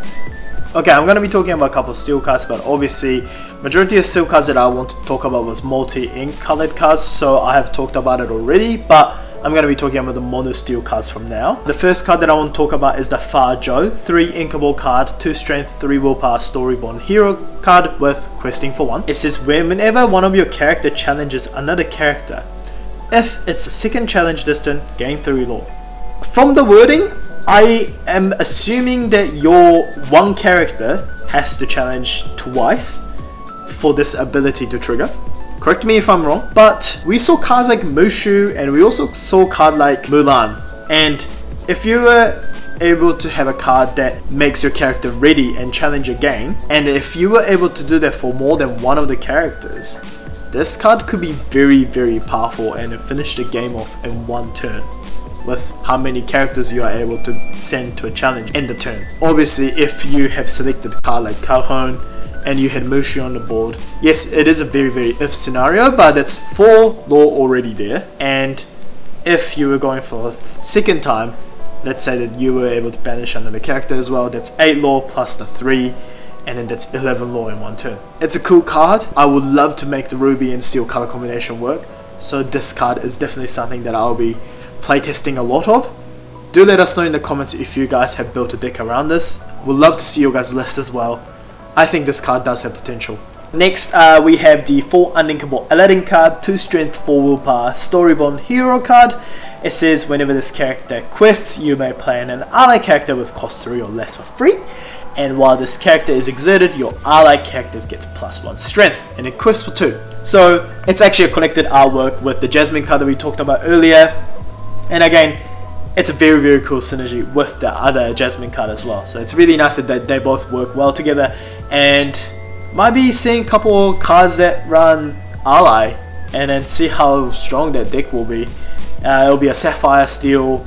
Okay, I'm going to be talking about a couple of steel cards, but obviously majority of steel cards that I want to talk about was multi-ink colored cards, so I have talked about it already, but I'm going to be talking about the mono steel cards from now. The first card that I want to talk about is the Far Joe, 3 inkable card, 2 strength, 3 willpower, storyborn hero card with questing for 1. It says whenever one of your character challenges another character, if it's a second challenge this turn, gain 3 lore. From the wording, I am assuming that your one character has to challenge twice for this ability to trigger. Correct me if I'm wrong, but we saw cards like Mushu and we also saw a card like Mulan. And if you were able to have a card that makes your character ready and challenge again, and if you were able to do that for more than one of the characters, this card could be very, very powerful and finish the game off in 1 turn with how many characters you are able to send to a challenge in the turn. Obviously, if you have selected a card like Calhoun and you had Mushu on the board, yes, it is a very, very if scenario, but that's 4 lore already there. And if you were going for a second time, let's say that you were able to banish another character as well, that's 8 lore plus the 3, and then that's 11 lore in 1 turn. It's a cool card. I would love to make the Ruby and Steel color combination work, so this card is definitely something that I'll be playtesting a lot of. Do let us know in the comments if you guys have built a deck around this. We'd love to see your guys' list as well. I think this card does have potential. Next, we have the 4 unlinkable Aladdin card, 2 strength, 4 willpower, storyborn hero card. It says whenever this character quests, you may play an ally character with cost 3 or less for free. And while this character is exerted, your ally characters gets +1 strength, and it quests for 2. So it's actually a connected artwork with the Jasmine card that we talked about earlier. And again, it's a very, very cool synergy with the other Jasmine card as well. So it's really nice that they both work well together, and might be seeing a couple of cards that run ally and then see how strong that deck will be. It'll be a Sapphire Steel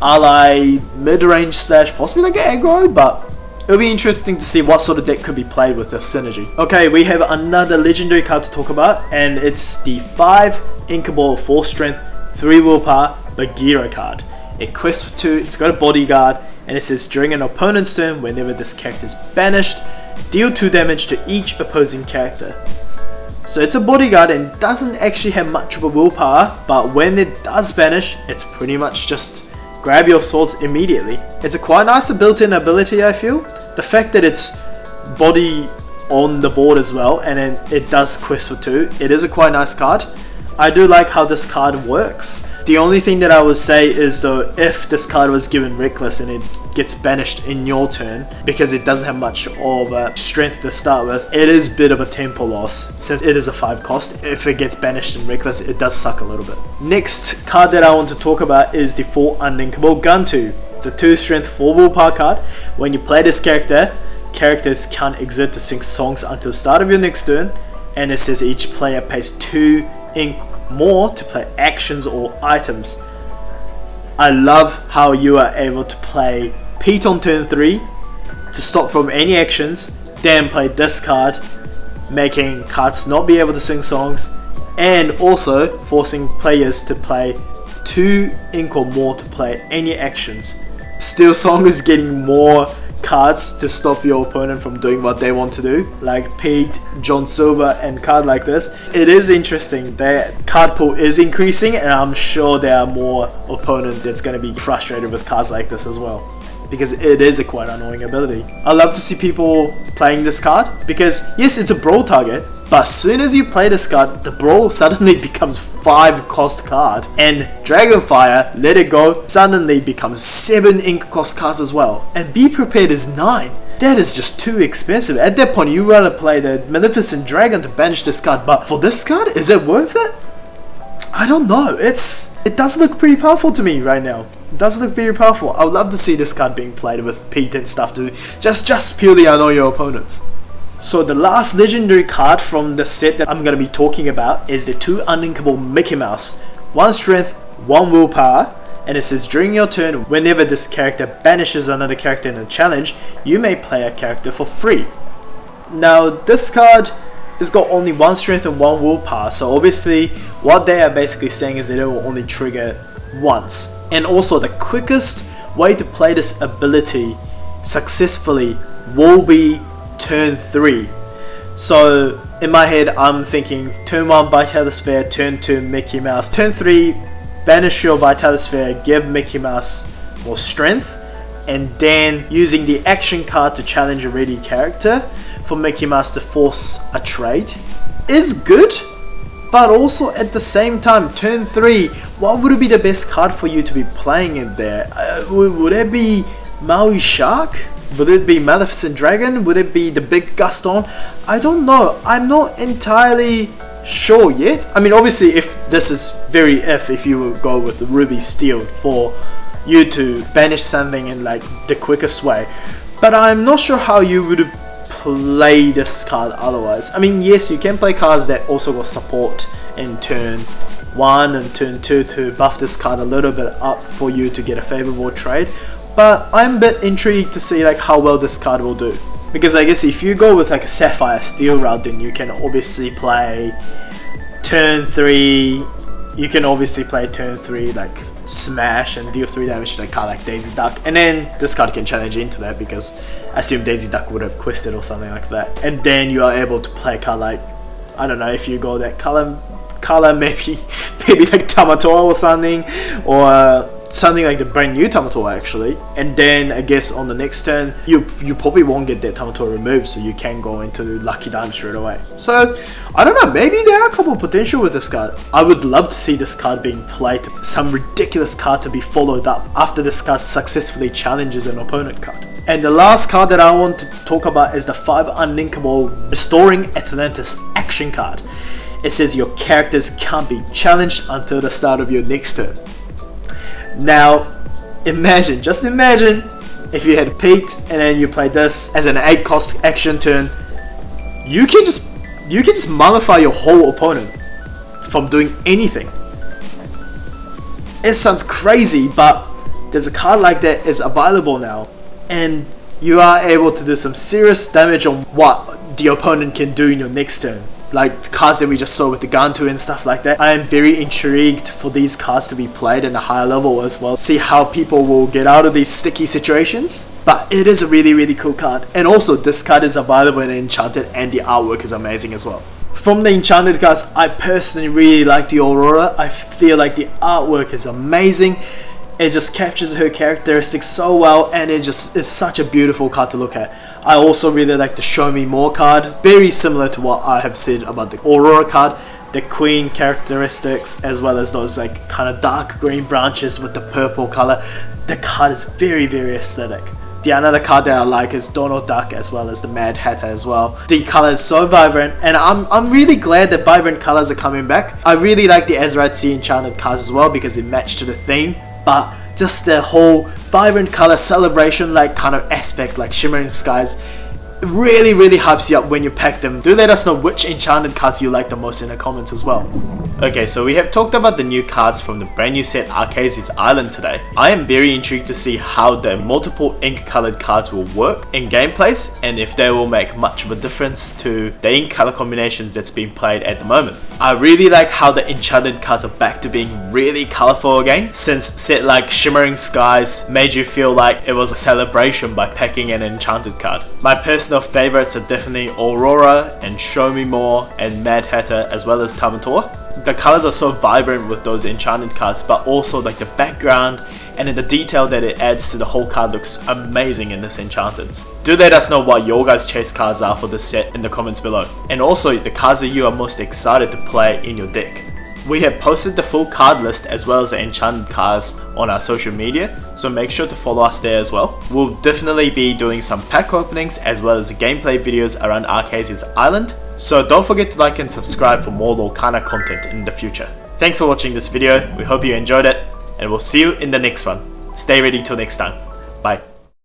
ally mid-range slash possibly like an aggro, but it'll be interesting to see what sort of deck could be played with this synergy. Okay, we have another legendary card to talk about, and it's the 5 inkable 4 strength 3 willpower Bagheera card. It quests for 2, it's got a bodyguard, and it says during an opponent's turn, whenever this character is banished, deal 2 damage to each opposing character. So it's a bodyguard and doesn't actually have much of a willpower, but when it does banish, it's pretty much just grab your swords immediately. It's a quite nice built-in ability, I feel. The fact that it's body on the board as well, and then it does quest for 2, it is a quite nice card. I do like how this card works. The only thing that I would say is though, if this card was given Reckless and it gets banished in your turn, because it doesn't have much of a strength to start with, it is a bit of a tempo loss since it is a 5 cost. If it gets banished in Reckless, it does suck a little bit. Next card that I want to talk about is the 4 Unlinkable Guntu. It's a 2 strength 4 willpower card. When you play this character, characters can't exert to sing songs until the start of your next turn, and it says each player pays 2 ink more to play actions or items. I love how you are able to play Pete on turn 3 to stop from any actions, then play this card, making cards not be able to sing songs, and also forcing players to play 2 ink or more to play any actions. Steel Song is getting more cards to stop your opponent from doing what they want to do, like Pete, John Silver, and card like this. It is interesting, their card pool is increasing, and I'm sure there are more opponent that's going to be frustrated with cards like this as well, because it is a quite annoying ability. I love to see people playing this card, because yes, it's a brawl target, but as soon as you play this card, the brawl suddenly becomes 5 cost card, and Dragonfire, Let It Go, suddenly becomes 7 ink cost cards as well, and Be Prepared is 9. That is just too expensive. At that point, you rather play the Maleficent Dragon to banish this card, but for this card, is it worth it? I don't know. It does look pretty powerful to me right now. It does look very powerful. I would love to see this card being played with Pete and stuff to just purely annoy your opponents. So the last legendary card from the set that I'm going to be talking about is the 2 Unlinkable Mickey Mouse. 1 strength, 1 willpower, and it says during your turn, whenever this character banishes another character in a challenge, you may play a character for free. Now this card has got only 1 strength and 1 willpower, so obviously what they are basically saying is that it will only trigger once. And also the quickest way to play this ability successfully will be turn 3. So in my head I'm thinking turn 1 Vitality Sphere, turn 2 Mickey Mouse, turn 3 banish your Vitality Sphere, give Mickey Mouse more strength, and then using the action card to challenge a ready character for Mickey Mouse to force a trade is good, but also at the same time, turn 3, what would be the best card for you to be playing in there? Would it be Maui Shark? Would it be Maleficent Dragon? Would it be the Big Gaston? I don't know. I'm not entirely sure yet. I mean, obviously, if this is if you would go with the Ruby Steel for you to banish something in like the quickest way. But I'm not sure how you would play this card otherwise. I mean, yes, you can play cards that also got support in turn 1 and turn 2 to buff this card a little bit up for you to get a favorable trade. But I'm a bit intrigued to see like how well this card will do, because I guess if you go with like a Sapphire Steel route, then you can obviously play turn 3. You can obviously play turn 3 like smash and deal 3 damage to a card like Daisy Duck, and then this card can challenge into that because I assume Daisy Duck would have quested or something like that, and then you are able to play a card like, I don't know, if you go that color maybe like Tamatoa or something, or something like the brand new Tamatoa actually, and then I guess on the next turn you probably won't get that Tamatoa removed, so you can go into Lucky Dime straight away. So I don't know, maybe there are a couple of potential with this card. I would love to see this card being played, some ridiculous card to be followed up after this card successfully challenges an opponent card. And the last card that I want to talk about is the 5 Unlinkable Restoring Atlantis action card. It says your characters can't be challenged until the start of your next turn. Now, just imagine if you had Pete and then you play this as an 8 cost action turn. You can just mummify your whole opponent from doing anything. It sounds crazy, but there's a card like that is available now, and you are able to do some serious damage on what the opponent can do in your next turn. Like the cards that we just saw with the Guntu and stuff like that. I am very intrigued for these cards to be played in a higher level as well. See how people will get out of these sticky situations. But it is a really cool card. And also this card is available in Enchanted, and the artwork is amazing as well. From the Enchanted cards, I personally really like the Aurora. I feel like the artwork is amazing. It just captures her characteristics so well, and it just is such a beautiful card to look at. I also really like the Show Me More card, very similar to what I have said about the Aurora card. the queen characteristics, as well as those like kind of dark green branches with the purple color. The card is very, very aesthetic. The another card that I like is Donald Duck, as well as the Mad Hatter as well. The color is so vibrant, and I'm really glad that vibrant colors are coming back. I really like the Azrathi Enchanted cards as well because it matched to the theme, but just the whole vibrant color celebration like kind of aspect, like Shimmering Skies, really hypes you up when you pack them. Do let us know which enchanted cards you like the most in the comments as well. Okay, so we have talked about the new cards from the brand new set ARCHAZIA'S Island today. I am very intrigued to see how the multiple ink colored cards will work in gameplays, and if they will make much of a difference to the ink color combinations that's being played at the moment. I really like how the enchanted cards are back to being really colorful again, since set like Shimmering Skies made you feel like it was a celebration by packing an enchanted card. My personal favorites are definitely Aurora and Show Me More and Mad Hatter, as well as Tamator. The colors are so vibrant with those enchanted cards, but also like the background and the detail that it adds to the whole card looks amazing in this Enchanteds. Do let us know what your guys' chase cards are for this set in the comments below, and also the cards that you are most excited to play in your deck. We have posted the full card list as well as the enchanted cards on our social media, so make sure to follow us there as well. We'll definitely be doing some pack openings as well as gameplay videos around ARCHAZIA'S Island, so don't forget to like and subscribe for more Lorcana content in the future. Thanks for watching this video, we hope you enjoyed it, and we'll see you in the next one. Stay ready till next time. Bye.